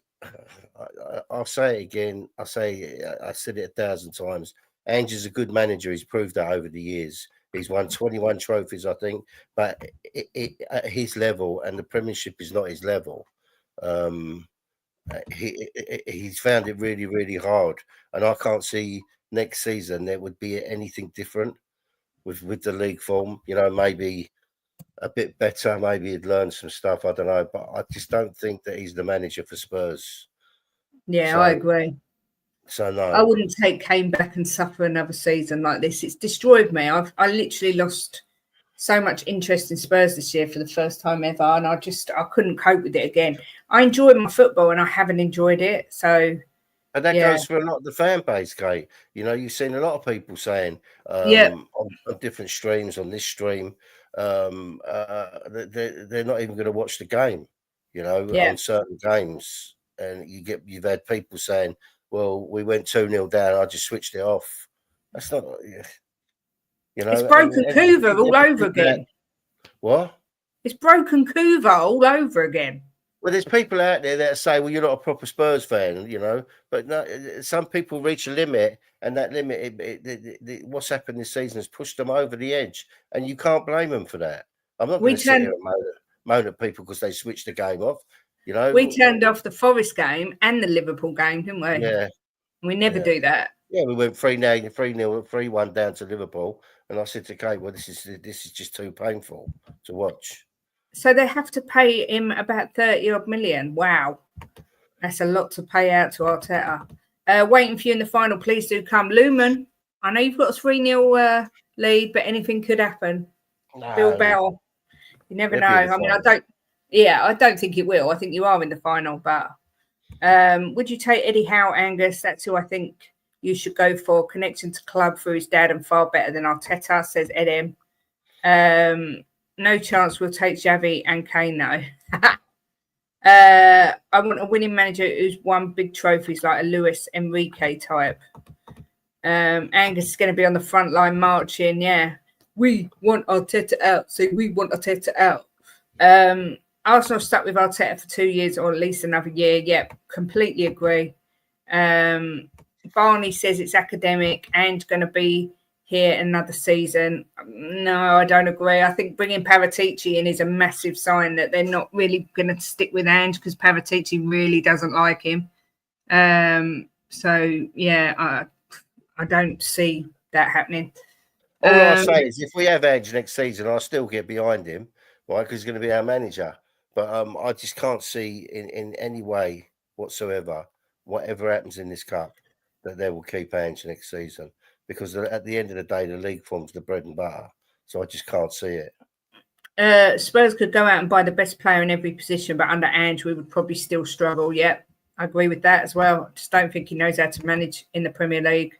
I'll say it again. I said it 1,000 times. Ange is a good manager. He's proved that over the years. He's won 21 trophies, I think, but at his level, and the Premiership is not his level. He's found it really, really hard, and I can't see next season there would be anything different with the league form. Maybe a bit better. Maybe he'd learn some stuff. I don't know, but I just don't think that he's the manager for Spurs. Yeah, I agree. So no, I wouldn't take Kane back and suffer another season like this. It's destroyed me. I literally lost so much interest in Spurs this year for the first time ever, and I couldn't cope with it again. I enjoyed my football, and I haven't enjoyed it. So, and that goes for a lot of the fan base, Kate. You've seen a lot of people saying on different streams, on this stream, they're not even going to watch the game. On certain games, and you've had people saying, well, we went 2-0 down. I just switched it off. That's not, you know. It's broken and Cougar all over again. What? It's broken Cougar all over again. Well, there's people out there that say, well, you're not a proper Spurs fan, you know. But no, some people reach a limit, and that limit, what's happened this season has pushed them over the edge, and you can't blame them for that. I'm not going to sit here and moan at people because they switched the game off, you know. We turned off the Forest game and the Liverpool game, didn't we? Yeah. We never do that. Yeah, we went 3-0, 3-0, 3-1 down to Liverpool, and I said to Kate, well, this is just too painful to watch. So they have to pay him about 30-odd million. Wow. That's a lot to pay out to Arteta. Waiting for you in the final. Please do come. Lumen, I know you've got a 3-0 lead, but anything could happen. No. Bill Bell. You never know. I mean, I don't think it will. I think you are in the final, but would you take Eddie Howe, Angus? That's who I think you should go for. Connection to club through his dad and far better than Arteta, says Ed M. No chance we'll take Xavi and Kane, though. I want a winning manager who's won big trophies like a Luis Enrique type. Angus is going to be on the front line marching. Yeah, we want Arteta out. So we want Arteta out. Arsenal stuck with Arteta for 2 years or at least another year. Yep, completely agree. Barney says it's academic and going to be here another season. No, I don't agree. I think bringing Paratici in is a massive sign that they're not really going to stick with Ange because Paratici really doesn't like him. So, yeah, I don't see that happening. All I say is if we have Ange next season, I'll still get behind him, right, because he's going to be our manager. But I just can't see in any way whatsoever, whatever happens in this cup, that they will keep Ange next season. Because at the end of the day, the league forms the bread and butter. So I just can't see it. Spurs could go out and buy the best player in every position, but under Ange, we would probably still struggle. Yep, I agree with that as well. I just don't think he knows how to manage in the Premier League.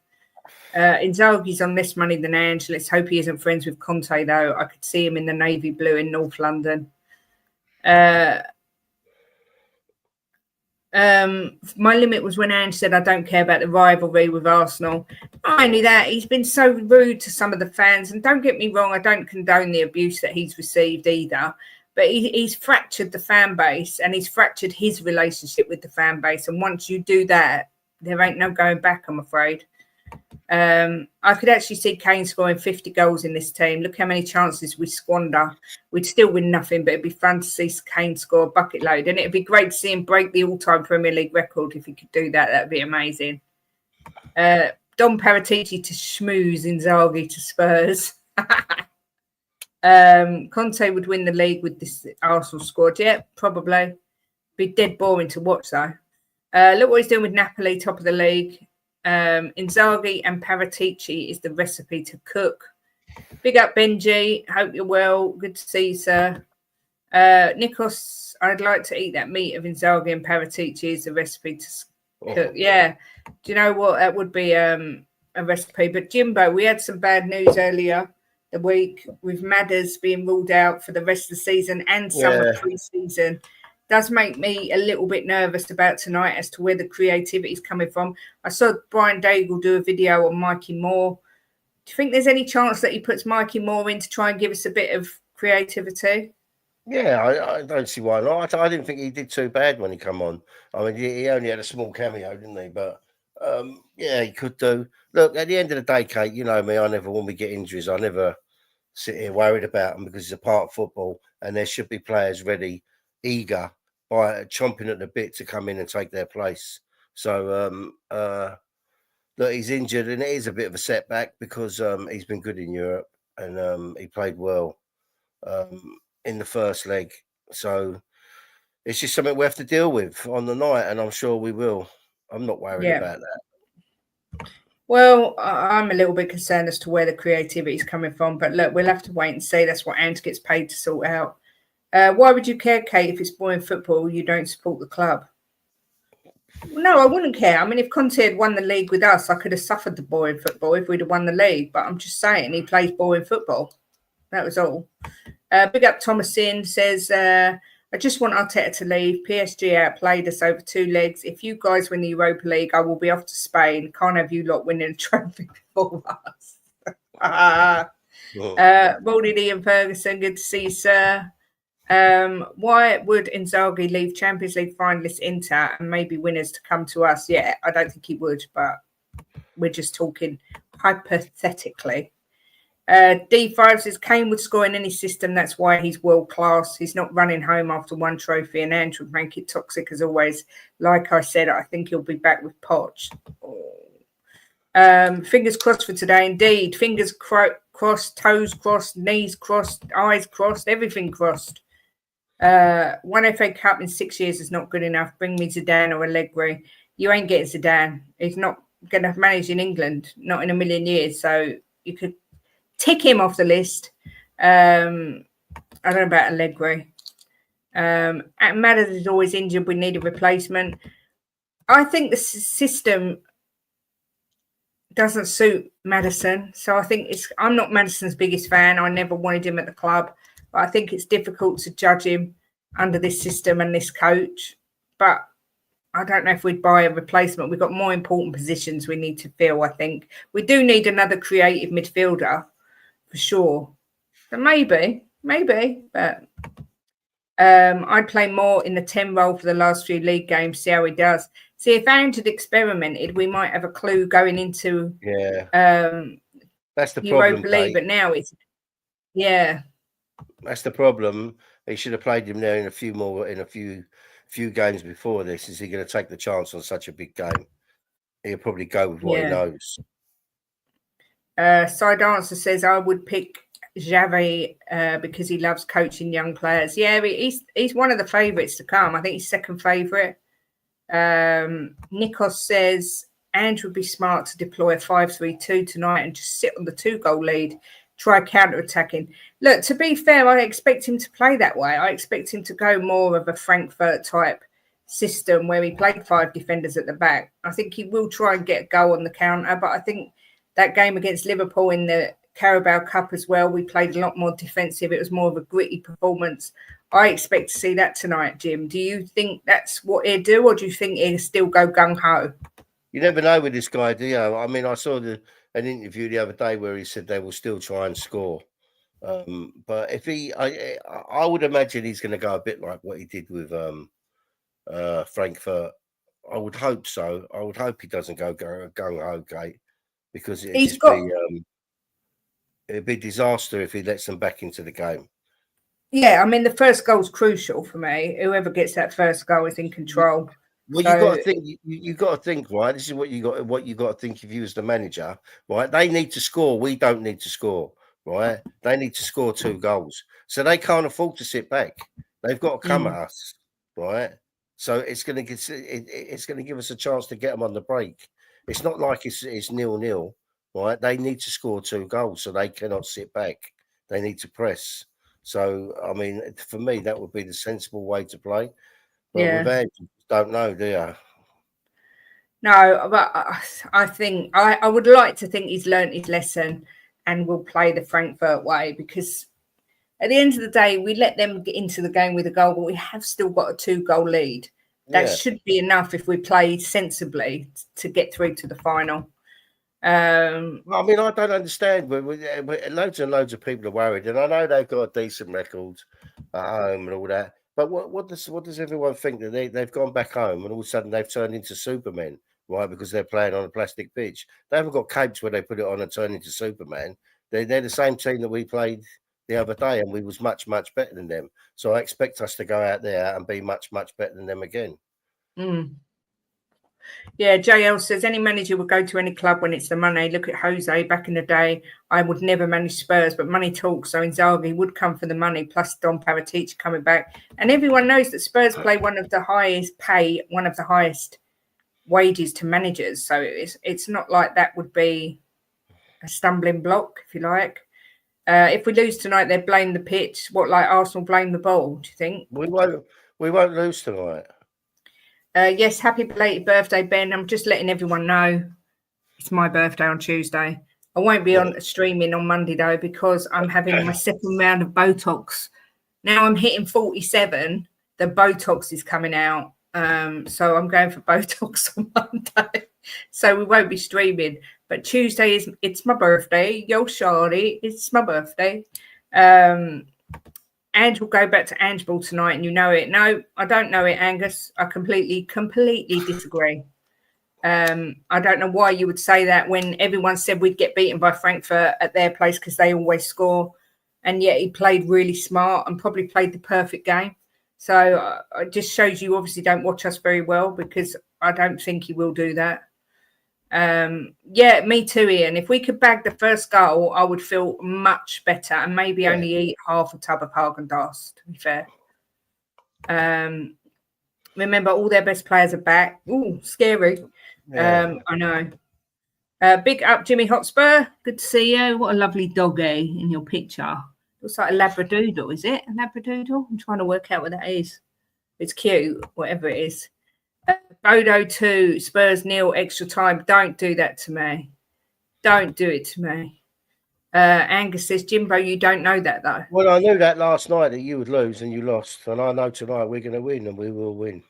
Inzaghi's on less money than Ange. Let's hope he isn't friends with Conte, though. I could see him in the navy blue in North London. My limit was when Ange said I don't care about the rivalry with Arsenal. Not only that, he's been so rude to some of the fans, and don't get me wrong, I don't condone the abuse that he's received either, but he's fractured the fan base and he's fractured his relationship with the fan base, and once you do that, there ain't no going back, I'm afraid. I could actually see Kane scoring 50 goals in this team. Look how many chances we squander. We'd still win nothing, but it'd be fun to see Kane score a bucket load. And it'd be great to see him break the all-time Premier League record. If he could do that, that'd be amazing. Don Paratici to schmooze Inzaghi to Spurs. Conte would win the league with this Arsenal squad. Yeah, probably. Be dead boring to watch, though. Look what he's doing with Napoli, top of the league. Inzaghi and Paratici is the recipe to cook. Big up Benji, hope you're well, good to see you, sir. Nikos, I'd like to eat that meat of Inzaghi and Paratici is the recipe to cook. Yeah, do you know what, that would be a recipe. But Jimbo, we had some bad news earlier the week with Maddison being ruled out for the rest of the season and summer pre-season. Does make me a little bit nervous about tonight as to where the creativity is coming from. I saw Brian Daigle do a video on Mikey Moore. Do you think there's any chance that he puts Mikey Moore in to try and give us a bit of creativity? Yeah, I don't see why not. I didn't think he did too bad when he come on. I mean, he only had a small cameo, didn't he? But, yeah, he could do. Look, at the end of the day, Kate, you know me, I never, when we get injuries, I never sit here worried about them because it's a part of football and there should be players ready, eager, by chomping at the bit to come in and take their place. So, look, he's injured and it is a bit of a setback because he's been good in Europe and he played well in the first leg. So it's just something we have to deal with on the night, and I'm sure we will. I'm not worried about that. Well, I'm a little bit concerned as to where the creativity is coming from, but look, we'll have to wait and see. That's what Ange gets paid to sort out. Why would you care, Kate, if it's boring football, you don't support the club? No, I wouldn't care. I mean, if Conte had won the league with us, I could have suffered the boring football if we'd have won the league. But I'm just saying, he plays boring football. That was all. Big up Thomasin says, I just want Arteta to leave. PSG outplayed us over 2 legs. If you guys win the Europa League, I will be off to Spain. Can't have you lot winning a trophy before us. Morning, Ian Ferguson. Good to see you, sir. Why would Inzaghi leave Champions League finalists Inter and maybe winners to come to us? Yeah, I don't think he would, but we're just talking hypothetically. D5 says Kane would score in any system. That's why he's world class. He's not running home after 1 trophy, and Andrew would make it toxic as always. Like I said, I think he'll be back with Poch. Fingers crossed for today. Indeed, fingers crossed, toes crossed, knees crossed, eyes crossed, everything crossed. 1 FA Cup in 6 years is not good enough. Bring me Zidane or Allegri. You ain't getting Zidane. He's not going to manage in England, not in a million years. So you could tick him off the list. I don't know about Allegri. Maddison is always injured. We need a replacement. I think the system doesn't suit Maddison. So I think I'm not Maddison's biggest fan. I never wanted him at the club. But I think it's difficult to judge him under this system and this coach. But I don't know if we'd buy a replacement. We've got more important positions we need to fill, I think. We do need another creative midfielder. For sure. So maybe, but I'd play more in the 10 role for the last few league games, see how he does. See, if Andrew had experimented, we might have a clue going into that's the Europa problem, League, but now it's that's the problem. He should have played him there in a few games before this. Is he going to take the chance on such a big game? He'll probably go with what he knows. Side Answer says I would pick Xavi because he loves coaching young players. Yeah, he's one of the favourites to come. I think he's second favourite. Nikos says Andrew would be smart to deploy a 5-3-2 tonight and just sit on the 2-goal lead, try counter-attacking. Look, to be fair, I expect him to play that way. I expect him to go more of a Frankfurt type system where he played 5 defenders at the back. I think he will try and get a goal on the counter, but I think that game against Liverpool in the Carabao Cup as well, we played a lot more defensive. It was more of a gritty performance. I expect to see that tonight, Jim. Do you think that's what he'll do, or do you think he'll still go gung-ho? You never know with this guy, do you? I mean, I saw an interview the other day where he said they will still try and score. But if I would imagine he's going to go a bit like what he did with Frankfurt. I would hope so. I would hope he doesn't go gung-ho, Kate, because it'd be a disaster if he lets them back into the game. Yeah, I mean, the first goal's crucial for me. Whoever gets that first goal is in control. Well, you got to think. You got to think, right? This is what you got to think. If you was the manager, right? They need to score. We don't need to score, right? They need to score 2 goals, so they can't afford to sit back. They've got to come at us, right? So it's going to give us a chance to get them on the break. It's not like it's 0-0, right? They need to score 2 goals, so they cannot sit back. They need to press. So, I mean, for me, that would be the sensible way to play. But with Andrew, you don't know, do you? No, but I think I would like to think he's learnt his lesson and will play the Frankfurt way, because at the end of the day, we let them get into the game with a goal, but we have still got a 2-goal lead. That should be enough if we play sensibly to get through to the final. Well, I mean, I don't understand. Loads and loads of people are worried, and I know they've got a decent record at home and all that. But what does everyone think that they've gone back home and all of a sudden they've turned into Supermen, right? Because they're playing on a plastic pitch. They haven't got capes where they put it on and turn into Superman. They're the same team that we played the other day, and we was much better than them. So I expect us to go out there and be much better than them again. Yeah, JL says any manager would go to any club when it's the money. Look at Jose back in the day. I would never manage Spurs, but money talks. So Inzaghi would come for the money, plus Don Paratici coming back. And everyone knows that Spurs play one of the highest wages to managers. So it's not like that would be a stumbling block, if you like. If we lose tonight, they blame the pitch. What, like Arsenal blame the ball, do you think? We won't lose tonight. Yes, happy belated birthday, Ben. I'm just letting everyone know it's my birthday on Tuesday. I won't be on streaming on Monday, though, because I'm having my second round of Botox. Now I'm hitting 47, the Botox is coming out. So I'm going for Botox on Monday. So we won't be streaming. But Tuesday it's my birthday. Yo, Charlie, it's my birthday. And we'll go back to Angeball tonight, and you know it. No, I don't know it, Angus. I completely disagree. I don't know why you would say that when everyone said we'd get beaten by Frankfurt at their place because they always score, and yet he played really smart and probably played the perfect game. So it just shows you obviously don't watch us very well, because I don't think he will do that. Yeah, me too, Ian. If we could bag the first goal, I would feel much better, and maybe only eat half a tub of Haagen-Dazs, to be fair. Remember, all their best players are back. Ooh, scary. Yeah. I know. Big up, Jimmy Hotspur. Good to see you. What a lovely doggy in your picture. Looks like a Labradoodle, is it? A Labradoodle? I'm trying to work out what that is. It's cute, whatever it is. Bodø 2, Spurs 0, extra time. Don't do that to me. Don't do it to me. Angus says, Jimbo, you don't know that, though. Well, I knew that last night that you would lose and you lost. And I know tonight we're going to win, and we will win.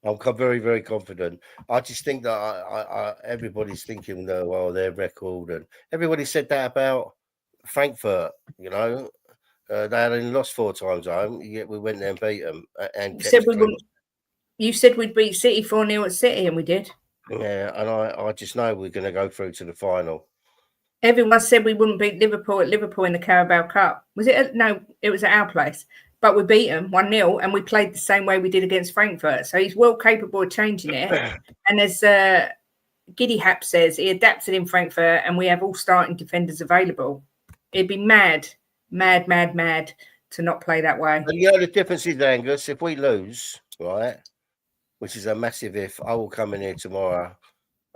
I'm very, very confident. I just think that everybody's thinking, well, their record. And everybody said that about Frankfurt, you know. They had only lost 4 times home, yet we went there and beat them. And you said we'd beat City 4-0 at City, and we did. Yeah, and I just know we're going to go through to the final. Everyone said we wouldn't beat Liverpool at Liverpool in the Carabao Cup. Was it? No, it was at our place. But we beat them 1-0, and we played the same way we did against Frankfurt. So he's well capable of changing it. And as Giddy Hap says, he adapted in Frankfurt, and we have all starting defenders available. It'd be mad to not play that way. And the difference is, Angus, if we lose, right, which is a massive if, I will come in here tomorrow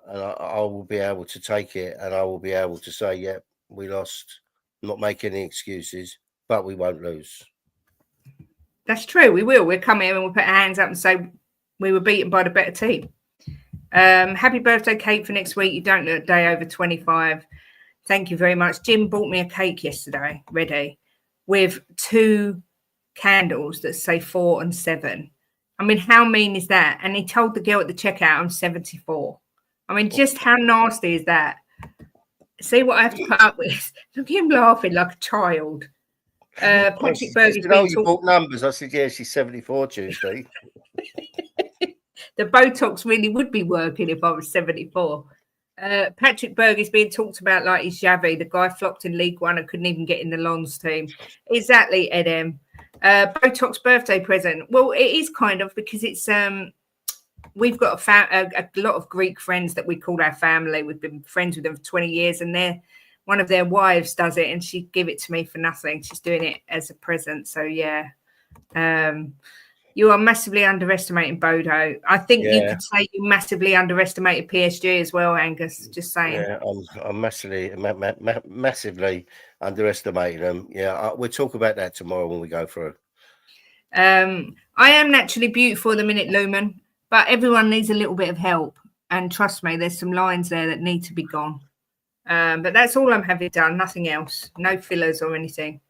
and I will be able to take it, and I will be able to say, yeah, we lost, not make any excuses, but we won't lose. That's true. We will. We'll come in and we'll put our hands up and say we were beaten by the better team. Happy birthday, Kate, for next week. You don't look a day over 25. Thank you very much. Jim bought me a cake yesterday, ready, with 2 candles that say 4 and 7. I mean, how mean is that? And he told the girl at the checkout, I'm 74. I mean, just how nasty is that? See what I have to put up with? Look at him laughing like a child. Patrick Berger's you bought numbers. I said, yeah, she's 74 Tuesday. The Botox really would be working if I was 74. Patrick Berger's being talked about like he's Xavi. The guy flopped in League One and couldn't even get in the Lons team. Exactly, Edem. Botox birthday present. Well, it is kind of, because it's we've got a lot of Greek friends that we call our family. We've been friends with them for 20 years, and one of their wives does it, and she'd give it to me for nothing. She's doing it as a present. So yeah, you are massively underestimating Bodø. I think you could say you massively underestimated PSG as well, Angus. Just saying. Yeah, I'm massively underestimating them. Yeah, we'll talk about that tomorrow when we go through. I am naturally beautiful the minute Lumen, but everyone needs a little bit of help. And trust me, there's some lines there that need to be gone. But that's all I'm having done. Nothing else. No fillers or anything.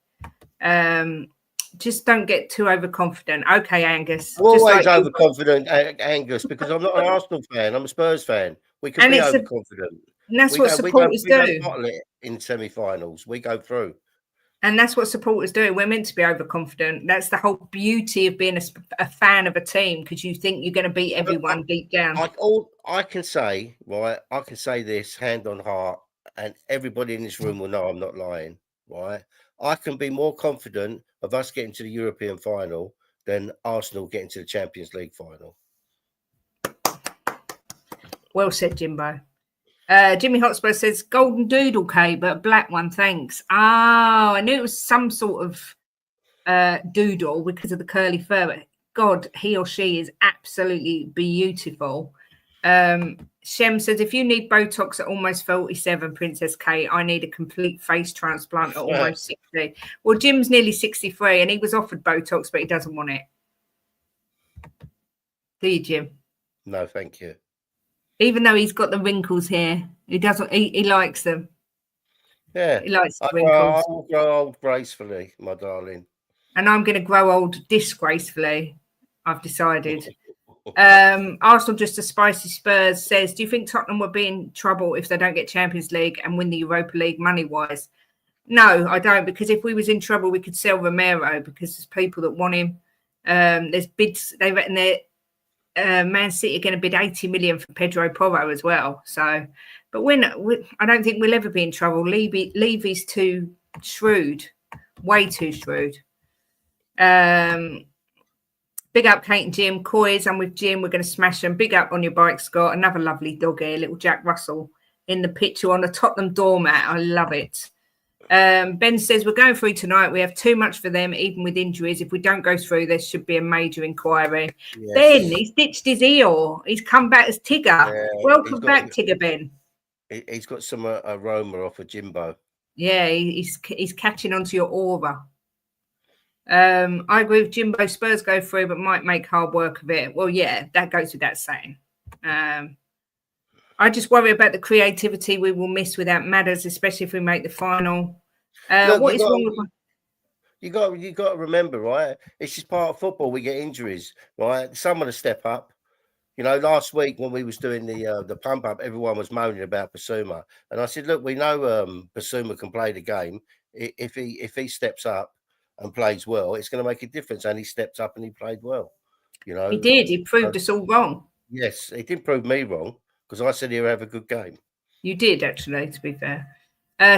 Just don't get too overconfident. Okay, Angus. Always overconfident, Angus, because I'm not an Arsenal fan. I'm a Spurs fan. We can be overconfident. And that's what supporters do. We don't bottle it in semi-finals. We go through. And that's what supporters do. We're meant to be overconfident. That's the whole beauty of being a fan of a team, because you think you're going to beat everyone deep down. I can say, right, I can say this hand on heart, and everybody in this room will know I'm not lying, right? I can be more confident of us getting to the European final than Arsenal getting to the Champions League final. Well said, Jimbo. Jimmy Hotspur says, golden doodle, Kate, but a black one, thanks. Oh, I knew it was some sort of doodle because of the curly fur. God, he or she is absolutely beautiful. Shem says, if you need Botox at almost 47, Princess Kate, I need a complete face transplant at almost 60. Well, Jim's nearly 63 and he was offered Botox, but he doesn't want it. Do you, Jim? No, thank you. Even though he's got the wrinkles here, he doesn't. He likes them. Yeah, he likes the wrinkles. I'll grow old gracefully, my darling. And I'm going to grow old disgracefully. I've decided. Arsenal just a spicy Spurs says, do you think Tottenham would be in trouble if they don't get Champions League and win the Europa League money-wise? No, I don't, because if we was in trouble, we could sell Romero because there's people that want him. There's bids. They reckon that Man City are going to bid 80 million for Pedro Porro as well. So, but I don't think we'll ever be in trouble. Levy's too shrewd, way too shrewd. Big up Kate and Jim. Coys, I'm with Jim. We're going to smash them. Big up on your bike, Scott. Another lovely dog here, little Jack Russell in the picture on the Tottenham doormat. I love it. Ben says, we're going through tonight. We have too much for them, even with injuries. If we don't go through, there should be a major inquiry. Yes. Ben, he's ditched his eel. He's come back as Tigger. Yeah, welcome back, Tigger Ben. He's got some aroma off of Jimbo. Yeah, he's catching onto your aura. I agree with Jimbo. Spurs go through, but might make hard work of it. Well, yeah, that goes without saying. I just worry about the creativity we will miss without Maddison, especially if we make the final. Look, what is wrong with you got to remember, right? It's just part of football. We get injuries, right? Someone to step up. You know, last week when we was doing the pump up, everyone was moaning about Basuma, and I said, look, we know Basuma can play the game. If he steps up and plays well, it's going to make a difference. And he stepped up and he played well. You know, he did. He proved us all wrong. Yes, he did prove me wrong because I said he'll have a good game. You did, actually, to be fair.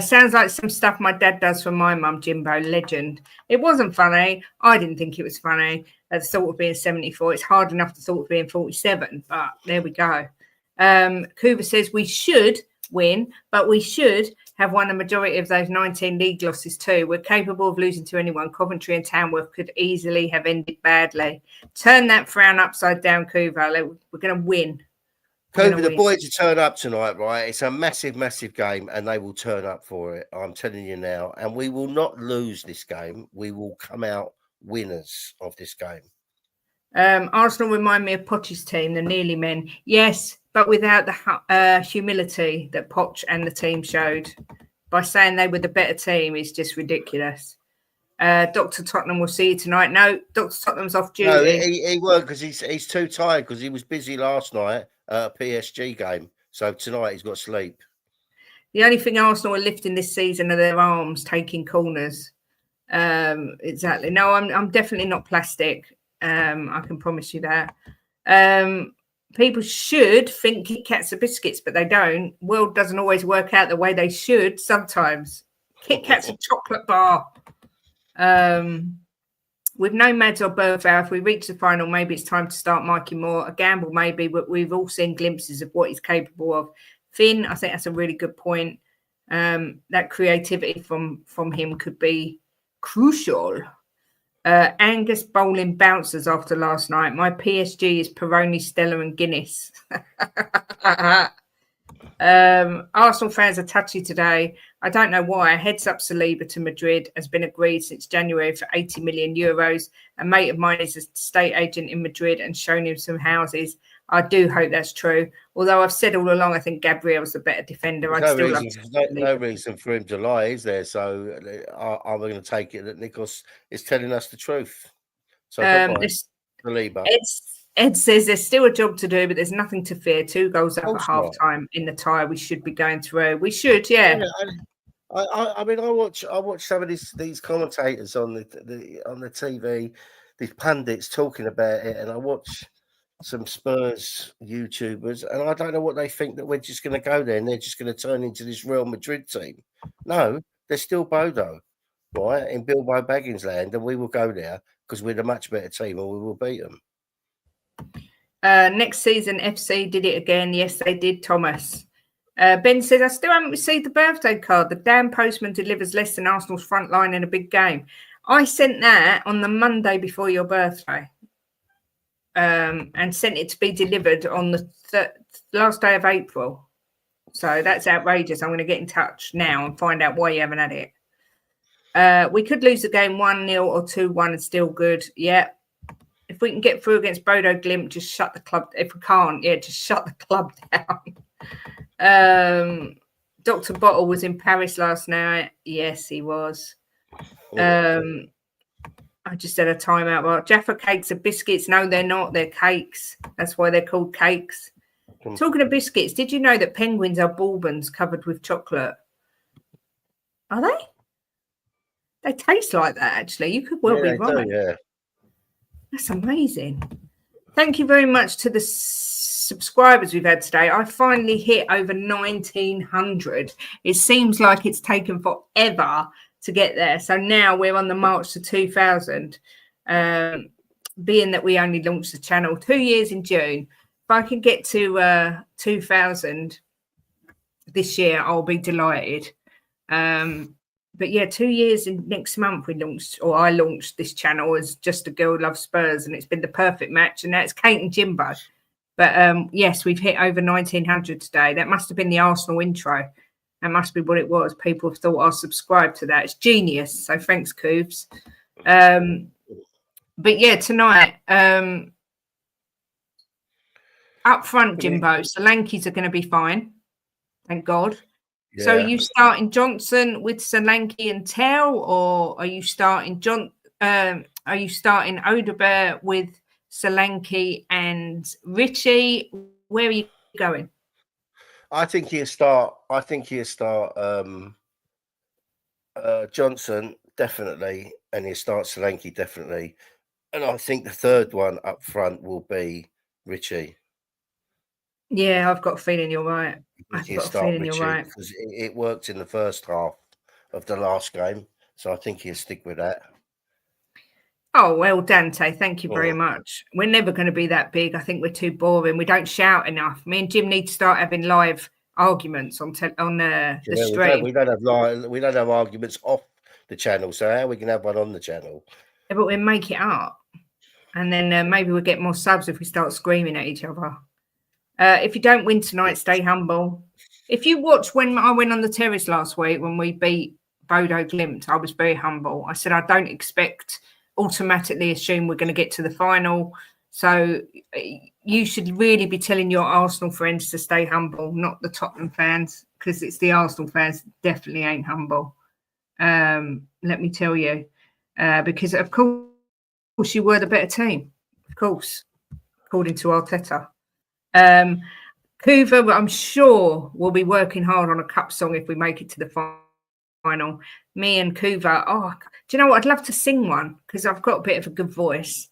Sounds like some stuff my dad does for my mum, Jimbo, legend. It wasn't funny. I didn't think it was funny. The thought of being 74. It's hard enough to thought of being 47, but there we go. Kuva says we should win, but we should have won the majority of those 19 league losses too. We're capable of losing to anyone. Coventry and Tamworth could easily have ended badly. Turn that frown upside down, Kuva. We're going to win. Kuva, the boys will turn up tonight, right? It's a massive, massive game, and they will turn up for it. I'm telling you now. And we will not lose this game. We will come out winners of this game. Arsenal remind me of Poch's team, the Nearly Men. Yes, but without the humility that Poch and the team showed. By saying they were the better team is just ridiculous. Dr. Tottenham will see you tonight. No, Dr. Tottenham's off duty. No, he won't because he's too tired because he was busy last night at a PSG game. So tonight he's got sleep. The only thing Arsenal are lifting this season are their arms taking corners. Exactly. No, I'm definitely not plastic. I can promise you that. People should think Kit Kats are biscuits, but they don't. World doesn't always work out the way they should sometimes. Kit Kat's a chocolate bar. With no Mads or Bertha, if we reach the final, maybe it's time to start Mikey Moore. A gamble, maybe, but we've all seen glimpses of what he's capable of. Finn, I think that's a really good point. That creativity from him could be crucial. Angus bowling bouncers after last night. My PSG is Peroni, Stella and Guinness. Arsenal fans are touchy today. I don't know why. Heads up Saliba to Madrid has been agreed since January for 80 million euros. A mate of mine is a state agent in Madrid and shown him some houses. I do hope that's true. Although I've said all along, I think Gabriel's a better defender. No reason for him to lie, is there? So I'm going to take it that Nikos is telling us the truth. So Saliba. Ed says there's still a job to do, but there's nothing to fear. 2 goals up at half time in the tie. We should be going through. We should, yeah. I mean, I watch some of these commentators on the TV, these pundits talking about it, and I watch some Spurs YouTubers, and I don't know what they think that we're just going to go there and they're just going to turn into this Real Madrid team. No, they're still Bodø, right, in Bilbo Baggins land, and we will go there because we're the much better team and we will beat them. Next season, FC did it again. Yes, they did, Thomas. Ben says, I still haven't received the birthday card. The damn postman delivers less than Arsenal's front line in a big game. I sent that on the Monday before your birthday and sent it to be delivered on the last day of April. So that's outrageous. I'm going to get in touch now and find out why you haven't had it. We could lose the game 1-0 or 2-1 and still good. Yeah. If we can get through against Bodø Glimt, just shut the club. If we can't, just shut the club down. Dr. Bottle was in Paris last night. Yes, he was. I just said a timeout. Well, Jaffa cakes are biscuits. No, they're not. They're cakes. That's why they're called cakes. Talking of biscuits, did you know that penguins are bourbons covered with chocolate? Are they? They taste like that, actually. You could well be right. Yeah. That's amazing. Thank you very much to the subscribers we've had today. I finally hit over 1,900. It seems like it's taken forever to get there. So now we're on the march to 2,000. Being that we only launched the channel 2 years in June, if I can get to 2,000 this year, I'll be delighted. But yeah, 2 years in next month I launched this channel as Just a Girl Loves Spurs, and it's been the perfect match. And that's Kate and Jimbo. But yes, we've hit over 1,900 today. That must have been the Arsenal intro. That must be what it was. People have thought I'll subscribe to that. It's genius. So thanks, Coobs. But yeah, tonight, up front, Jimbo, Solanke's are going to be fine. Thank God. Yeah. So are you starting Johnson with Solanke and Tell, or are you starting Odegaard with Solanke and Richie? Where are you going? I think he'll start Johnson definitely, and he'll start Solanke definitely. And I think the third one up front will be Richie. Yeah, I've got a feeling you're right. I've got a feeling you're right. Because it worked in the first half of the last game. So I think he'll stick with that. Oh, well, Dante, thank you very much. We're never going to be that big. I think we're too boring. We don't shout enough. Me and Jim need to start having live arguments on the stream. We don't have arguments off the channel. So how we can have one on the channel? Yeah, but we'll make it up. And then maybe we'll get more subs if we start screaming at each other. If you don't win tonight, stay humble. If you watch when I went on the terrace last week when we beat Bodø Glimt, I was very humble. I said I don't automatically assume we're going to get to the final. So you should really be telling your Arsenal friends to stay humble, not the Tottenham fans, because it's the Arsenal fans that definitely ain't humble. Let me tell you, because of course you were the better team, of course, according to Arteta. Kuva, I'm sure we'll be working hard on a cup song if we make it to the final. Me and Kuva, do you know what? I'd love to sing one because I've got a bit of a good voice.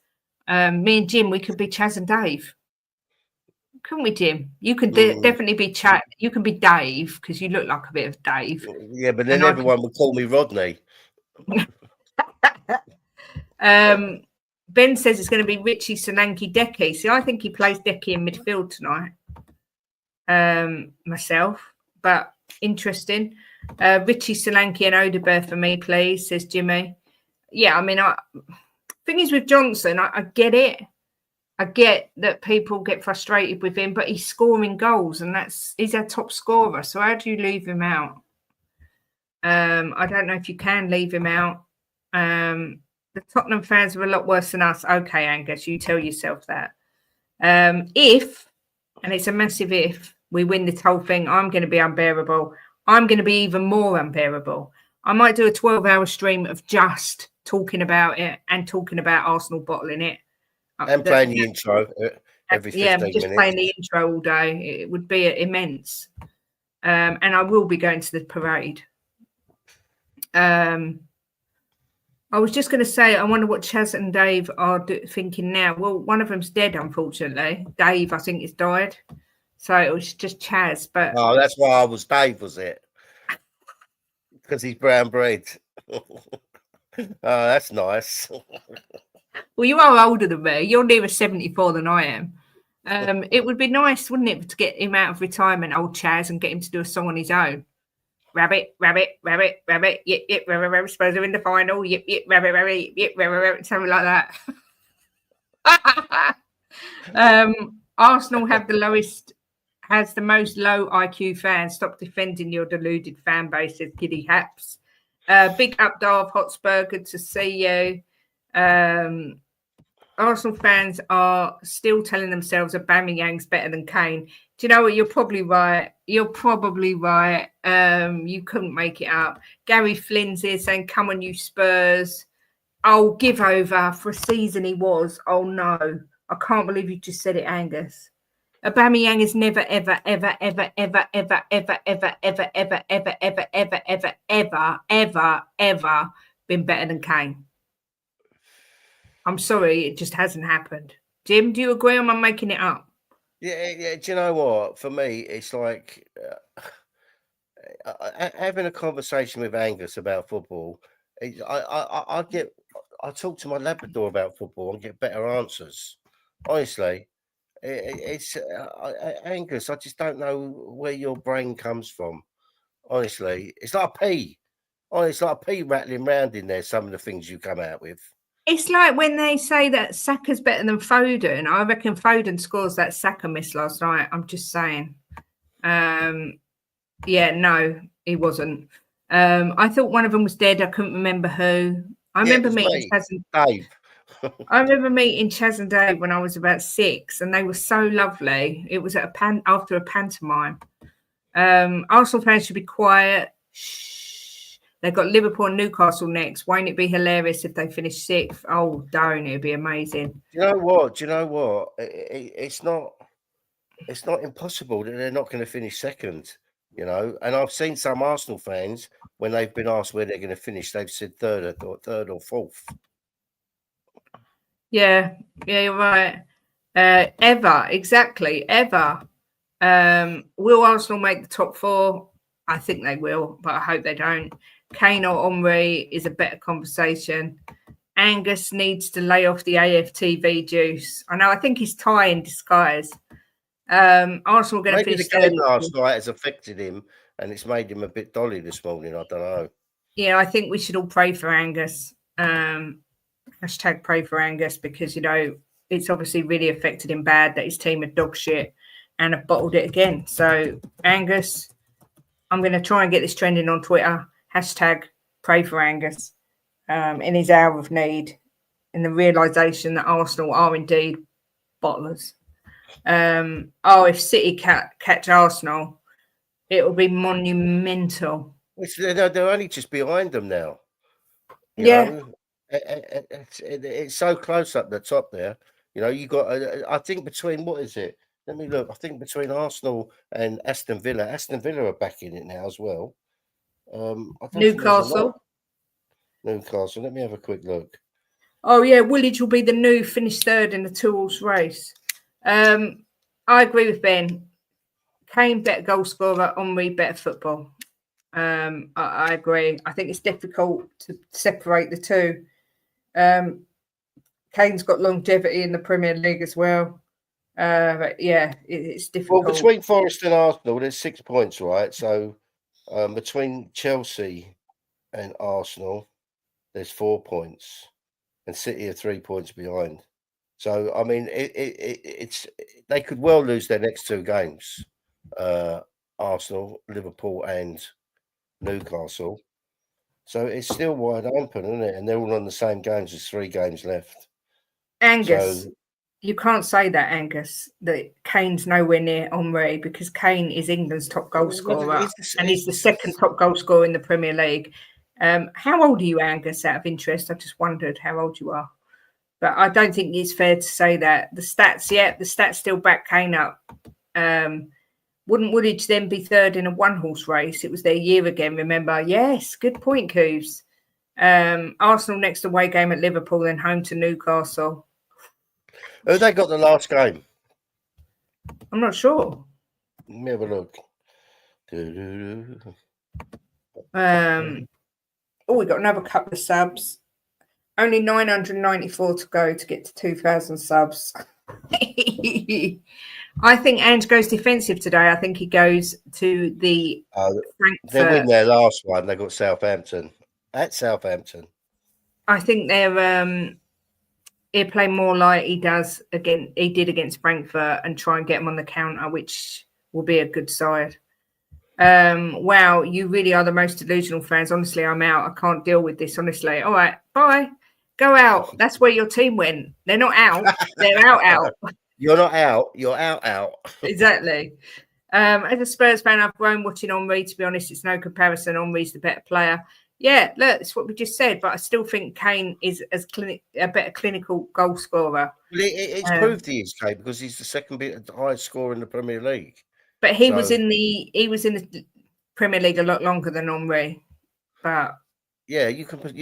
Me and Jim, we could be Chaz and Dave. Couldn't we, Jim? You could definitely be Chaz. You can be Dave because you look like a bit of Dave. Yeah, but then everyone would call me Rodney. Ben says it's going to be Richie, Solanke, Decky. See, I think he plays Decky in midfield tonight. Myself, but interesting. Richie, Solanke, and Odegaard for me, please, says Jimmy. Yeah, I mean, thing is with Johnson, I get it. I get that people get frustrated with him, but he's scoring goals, and he's our top scorer. So how do you leave him out? I don't know if you can leave him out. The Tottenham fans are a lot worse than us. Okay, Angus, you tell yourself that. If, and it's a massive if, we win this whole thing, I'm going to be unbearable. I'm going to be even more unbearable. I might do a 12-hour stream of just talking about it and talking about Arsenal bottling it. And playing the intro every 15 minutes. Yeah, just playing the intro all day. It would be immense. And I will be going to the parade. I was just going to say, I wonder what Chaz and Dave are thinking now. Well, one of them's dead, unfortunately. Dave, I think, has died. So it was just Chaz. But that's why I was Dave, was it? Because he's brown bread. That's nice. Well, you are older than me. You're nearer 74 than I am. It would be nice, wouldn't it, to get him out of retirement, old Chaz, and get him to do a song on his own. Rabbit, rabbit, rabbit, rabbit, yip, yip, rabbit, rabbit, Spurs are in the final, yip, yip, rabbit, rabbit, yip, yip, rabbit, rabbit, something like that. Arsenal has the most low IQ fans. Stop defending your deluded fan base, says Giddy Haps. Big up, Darv Hotspur, good to see you. Arsenal fans are still telling themselves Aubameyang's better than Kane. Do you know what? You're probably right. You couldn't make it up. Gary Flynn's here saying, come on, you Spurs. Oh, give over for a season he was. Oh no, I can't believe you just said it, Angus. Aubameyang has never, ever, ever, ever, ever, ever, ever, ever, ever, ever, ever, ever, ever, ever, ever, ever, ever been better than Kane. I'm sorry, it just hasn't happened. Jim, do you agree or am I making it up? Yeah. Do you know what? For me, it's like having a conversation with Angus about football. I talk to my Labrador about football and get better answers. Honestly, it's Angus. I just don't know where your brain comes from. Honestly, it's like a pea. Oh, it's like a pea rattling round in there. Some of the things you come out with. It's like when they say that Saka's better than Foden. I reckon Foden scores that Saka miss last night. I'm just saying. Yeah, no, he wasn't. I thought one of them was dead. I couldn't remember who. I remember meeting Chaz and Dave. I remember meeting Chaz and Dave when I was about 6, and they were so lovely. It was at after a pantomime. Arsenal fans should be quiet. Shh. They've got Liverpool and Newcastle next. Won't it be hilarious if they finish 6th? Oh, don't. It'd be amazing. Do you know what? It's not impossible that they're not going to finish second. You know, and I've seen some Arsenal fans when they've been asked where they're going to finish, they've said third or fourth. Yeah, you're right. Exactly. Will Arsenal make the top 4? I think they will, but I hope they don't. Kane or Henry is a better conversation. Angus needs to lay off the AFTV juice. I know. I think he's Thai in disguise. Arsenal are going to finish. The game last night has affected him, and it's made him a bit dolly this morning. I don't know. Yeah, I think we should all pray for Angus. Hashtag pray for Angus, because it's obviously really affected him bad that his team are dog shit and have bottled it again. So Angus, I'm going to try and get this trending on Twitter. Hashtag pray for Angus in his hour of need, in the realisation that Arsenal are indeed bottlers. If City catch Arsenal, it will be monumental. They're only just behind them now. You know? It's so close up the top there. You know, you got. I think between what is it? Let me look. I think between Arsenal and Aston Villa are back in it now as well. Newcastle. Let me have a quick look. Oh yeah, Woolwich will be the new finished third in the 2-horse race. I agree with Ben. Kane better goal scorer, Henry better football. I agree. I think it's difficult to separate the two. Kane's got longevity in the Premier League as well. But yeah, it's difficult. Well, between Forest and Arsenal, there's 6 points, right? So between Chelsea and Arsenal, there's 4 points, and City are 3 points behind. So I mean, it's they could well lose their next 2 games. Arsenal, Liverpool, and Newcastle. So it's still wide open, isn't it? And they're all on the same games. There's 3 games left. Angus, you can't say that, Angus, that Kane's nowhere near Henry, because Kane is England's top goal scorer and he's the second top goal scorer in the Premier League. How old are you, Angus, out of interest? I just wondered how old you are. But I don't think it's fair to say that. The stats still back Kane up. Wouldn't Woolwich then be third in a 1-horse race? It was their year again, remember? Yes, good point, Cooves. Arsenal next away game at Liverpool, then home to Newcastle. Who they got the last game? I'm not sure. Let me have a look. We got another couple of subs. Only 994 to go to get to 2,000 subs. I think Ange goes defensive today. I think he goes to the Frankfurt. They win their last one. They got Southampton. At Southampton. I think he'll play more like he did against Frankfurt, and try and get them on the counter, which will be a good side. Wow, you really are the most delusional fans. Honestly, I'm out. I can't deal with this, honestly. All right, bye. Go out. That's where your team went. They're not out. They're out. You're not out. You're out. Exactly. As a Spurs fan, I've grown watching Henry. To be honest, it's no comparison. Henry's the better player. Yeah, look, it's what we just said, but I still think Kane is a better clinical goal scorer. Well, it's proved he is, Kate, because he's the second highest scorer in the Premier League. But he was in the Premier League a lot longer than Henry. But yeah, you can put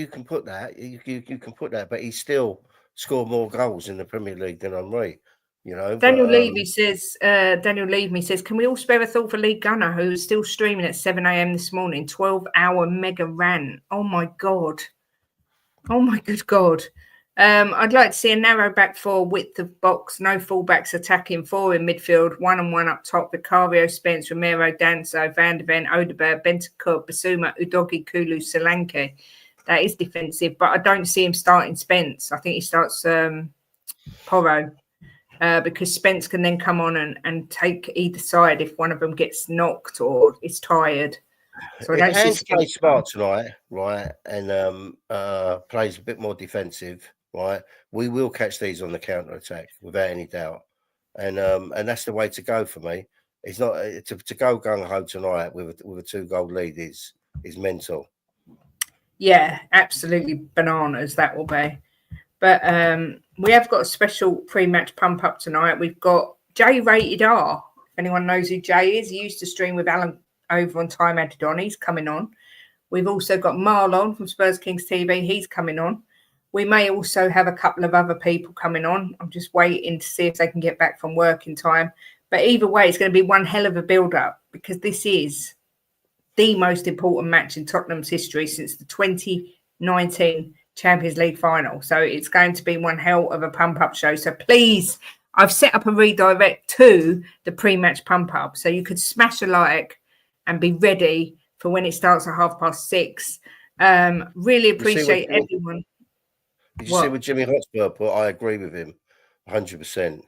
that. You can put that, but he still scored more goals in the Premier League than Henry. You know, Daniel Levy says, can we all spare a thought for Lee Gunner, who is still streaming at 7 a.m. this morning, 12-hour mega rant. Oh my God. Oh my good God. I'd like to see a narrow back four, width of box, no fullbacks attacking, four in midfield, 1-on-1 up top, Vicario, Spence, Romero, Danso, Van der Ven, Odegaard, Bentancur, Basuma, Udogi, Kulu, Solanke. That is defensive, but I don't see him starting Spence. I think he starts Porro. Because Spence can then come on and take either side if one of them gets knocked or is tired. So I don't see Spence plays smart tonight, right, and plays a bit more defensive, right, we will catch these on the counter attack without any doubt, and that's the way to go for me. It's not to go gung ho tonight with a 2-goal lead is mental. Yeah, absolutely bananas that will be. But we have got a special pre-match pump up tonight. We've got J Rated R. If anyone knows who Jay is, he used to stream with Alan over on Time Added On. He's coming on. We've also got Marlon from Spurs Kings TV. He's coming on. We may also have a couple of other people coming on. I'm just waiting to see if they can get back from work in time. But either way, it's going to be one hell of a build-up because this is the most important match in Tottenham's history since the 2019 Champions League final. So it's going to be one hell of a pump-up show. So please, I've set up a redirect to the pre-match pump-up. So you could smash a like and be ready for when it starts at 6:30. Really appreciate everyone. Did you see what Jimmy Hotspur put? I agree with him 100%.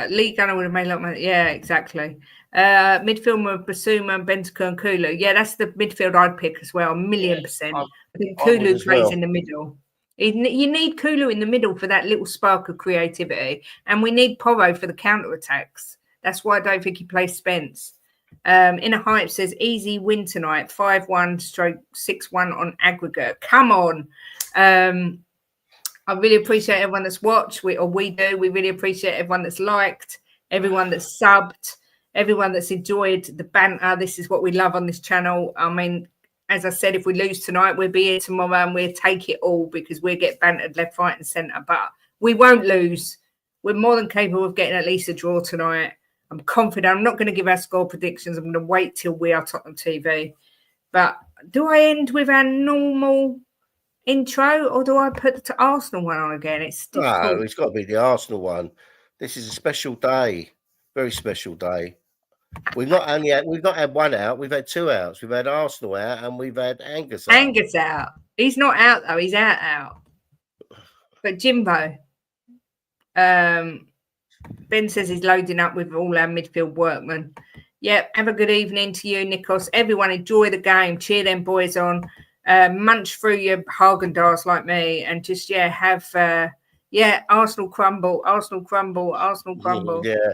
Lee Gunner would have made a lot of money. Yeah, exactly. Midfield with Basuma, Bentancur and Kulu. Yeah, that's the midfield I'd pick as well, 1,000,000%. I think Kulu plays in the middle. You need Kulu in the middle for that little spark of creativity. And we need Porro for the counter-attacks. That's why I don't think he plays Spence. Inner Hype says, easy win tonight, 5-1/6-1 on aggregate. Come on. I really appreciate everyone that's watched. We do. We really appreciate everyone that's liked, everyone that's subbed, everyone that's enjoyed the banter. This is what we love on this channel. I mean, as I said, if we lose tonight, we'll be here tomorrow and we'll take it all because we'll get bantered left, right and centre. But we won't lose. We're more than capable of getting at least a draw tonight. I'm confident. I'm not going to give our score predictions. I'm going to wait till we are Tottenham TV. But do I end with our normal intro or do I put the Arsenal one on again? It's difficult. No, it's got to be the Arsenal one. This is a special day, very special day. We've not had one out, we've had 2 outs. We've had Arsenal out and we've had Angus out. Angus out. He's not out though, he's out. But Jimbo, Ben says he's loading up with all our midfield workmen. Yep, have a good evening to you, Nikos. Everyone enjoy the game. Cheer them boys on. Munch through your Haagen-Dazs like me and just, have, Arsenal crumble. Yeah.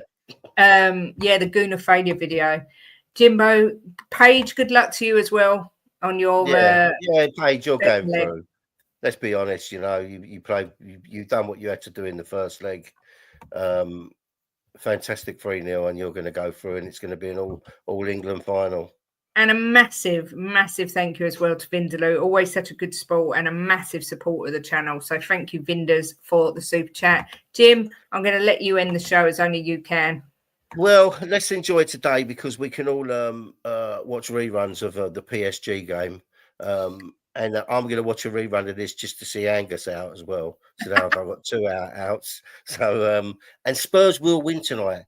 The Gooner failure video. Jimbo, Paige, good luck to you as well on your... Paige, you're going through. Let's be honest, you know, you've done what you had to do in the first leg. Fantastic 3-0 and you're going to go through and it's going to be an all England final. And a massive, massive thank you as well to Vindaloo. Always such a good sport and a massive supporter of the channel. So thank you, Vinders, for the super chat. Jim, I'm going to let you end the show as only you can. Well, let's enjoy today because we can all watch reruns of the PSG game. And I'm going to watch a rerun of this just to see Angus out as well. So now I've got 2 outs. So and Spurs will win tonight.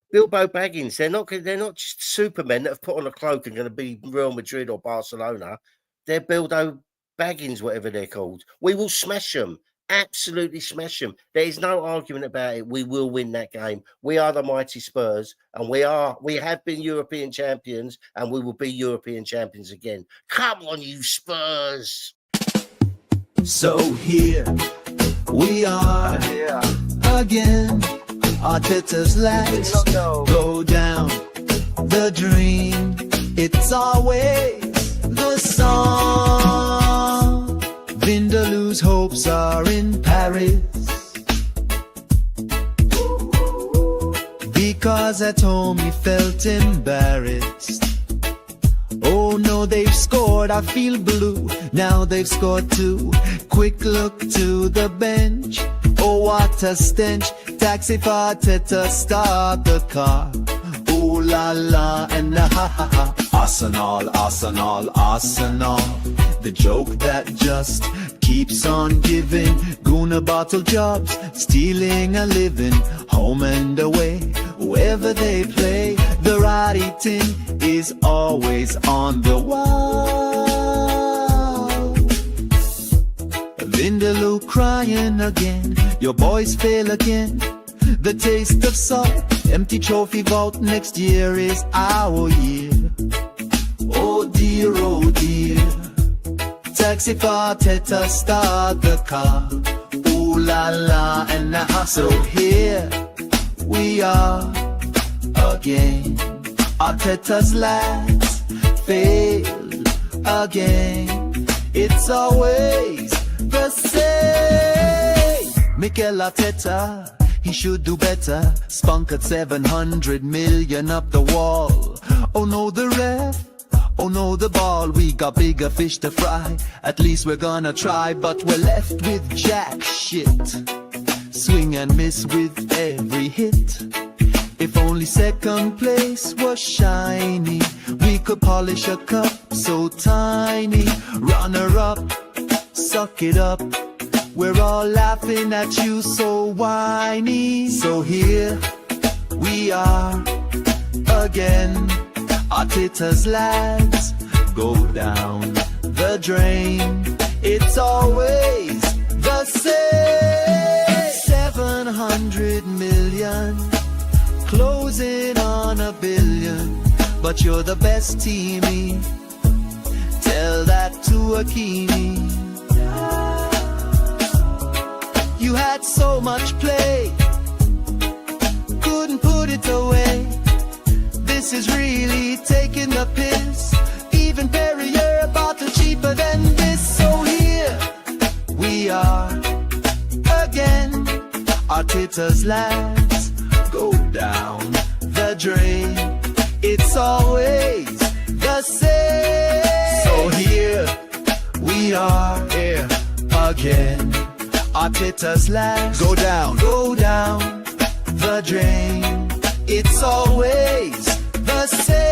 Bilbo Baggins, they're not just supermen that have put on a cloak and going to be Real Madrid or Barcelona. They're Bilbo Baggins, whatever they're called. We will smash them, absolutely smash them. There is no argument about it. We will win that game. We are the mighty Spurs, and we have been European champions, and we will be European champions again. Come on, you Spurs! So here we are again. Arteta's lights go down the dream. It's always the sun. Vindaloo's hopes are in Paris, because at home he felt embarrassed. Oh no, they've scored, I feel blue. Now they've scored two. Quick look to the bench. Oh, what a stench. Taxi for Teta, start the car. Ooh la la and ha ha ha. Arsenal, Arsenal, Arsenal. The joke that just keeps on giving. Guna bottle jobs, stealing a living. Home and away, wherever they play. The writing is always on the wall. Vindaloo crying again. Your boys fail again. The taste of salt. Empty trophy vault. Next year is our year. Oh dear, oh dear. Taxi for Teta, start the car. Ooh la la and now. So here we are again. Arteta's lads fail again. It's always the same. Mikel Arteta, he should do better. Spunk at 700 million up the wall. Oh no, the ref. Oh no, the ball. We got bigger fish to fry. At least we're gonna try, but we're left with jack shit. Swing and miss with every hit. If only second place was shiny, we could polish a cup so tiny. Runner up, suck it up. We're all laughing at you so whiny. So here we are again. Arteta's lads go down the drain. It's always the same. 700 million, closing on a billion. But you're the best teamie. Tell that to Akini. You had so much play, couldn't put it away. This is really taking the piss. Even Perrier a bottle cheaper than this. So here we are again. Arteta's lads go down the drain. It's always the same. So here we are again. Arteta's lads go down the drain. It's always the same.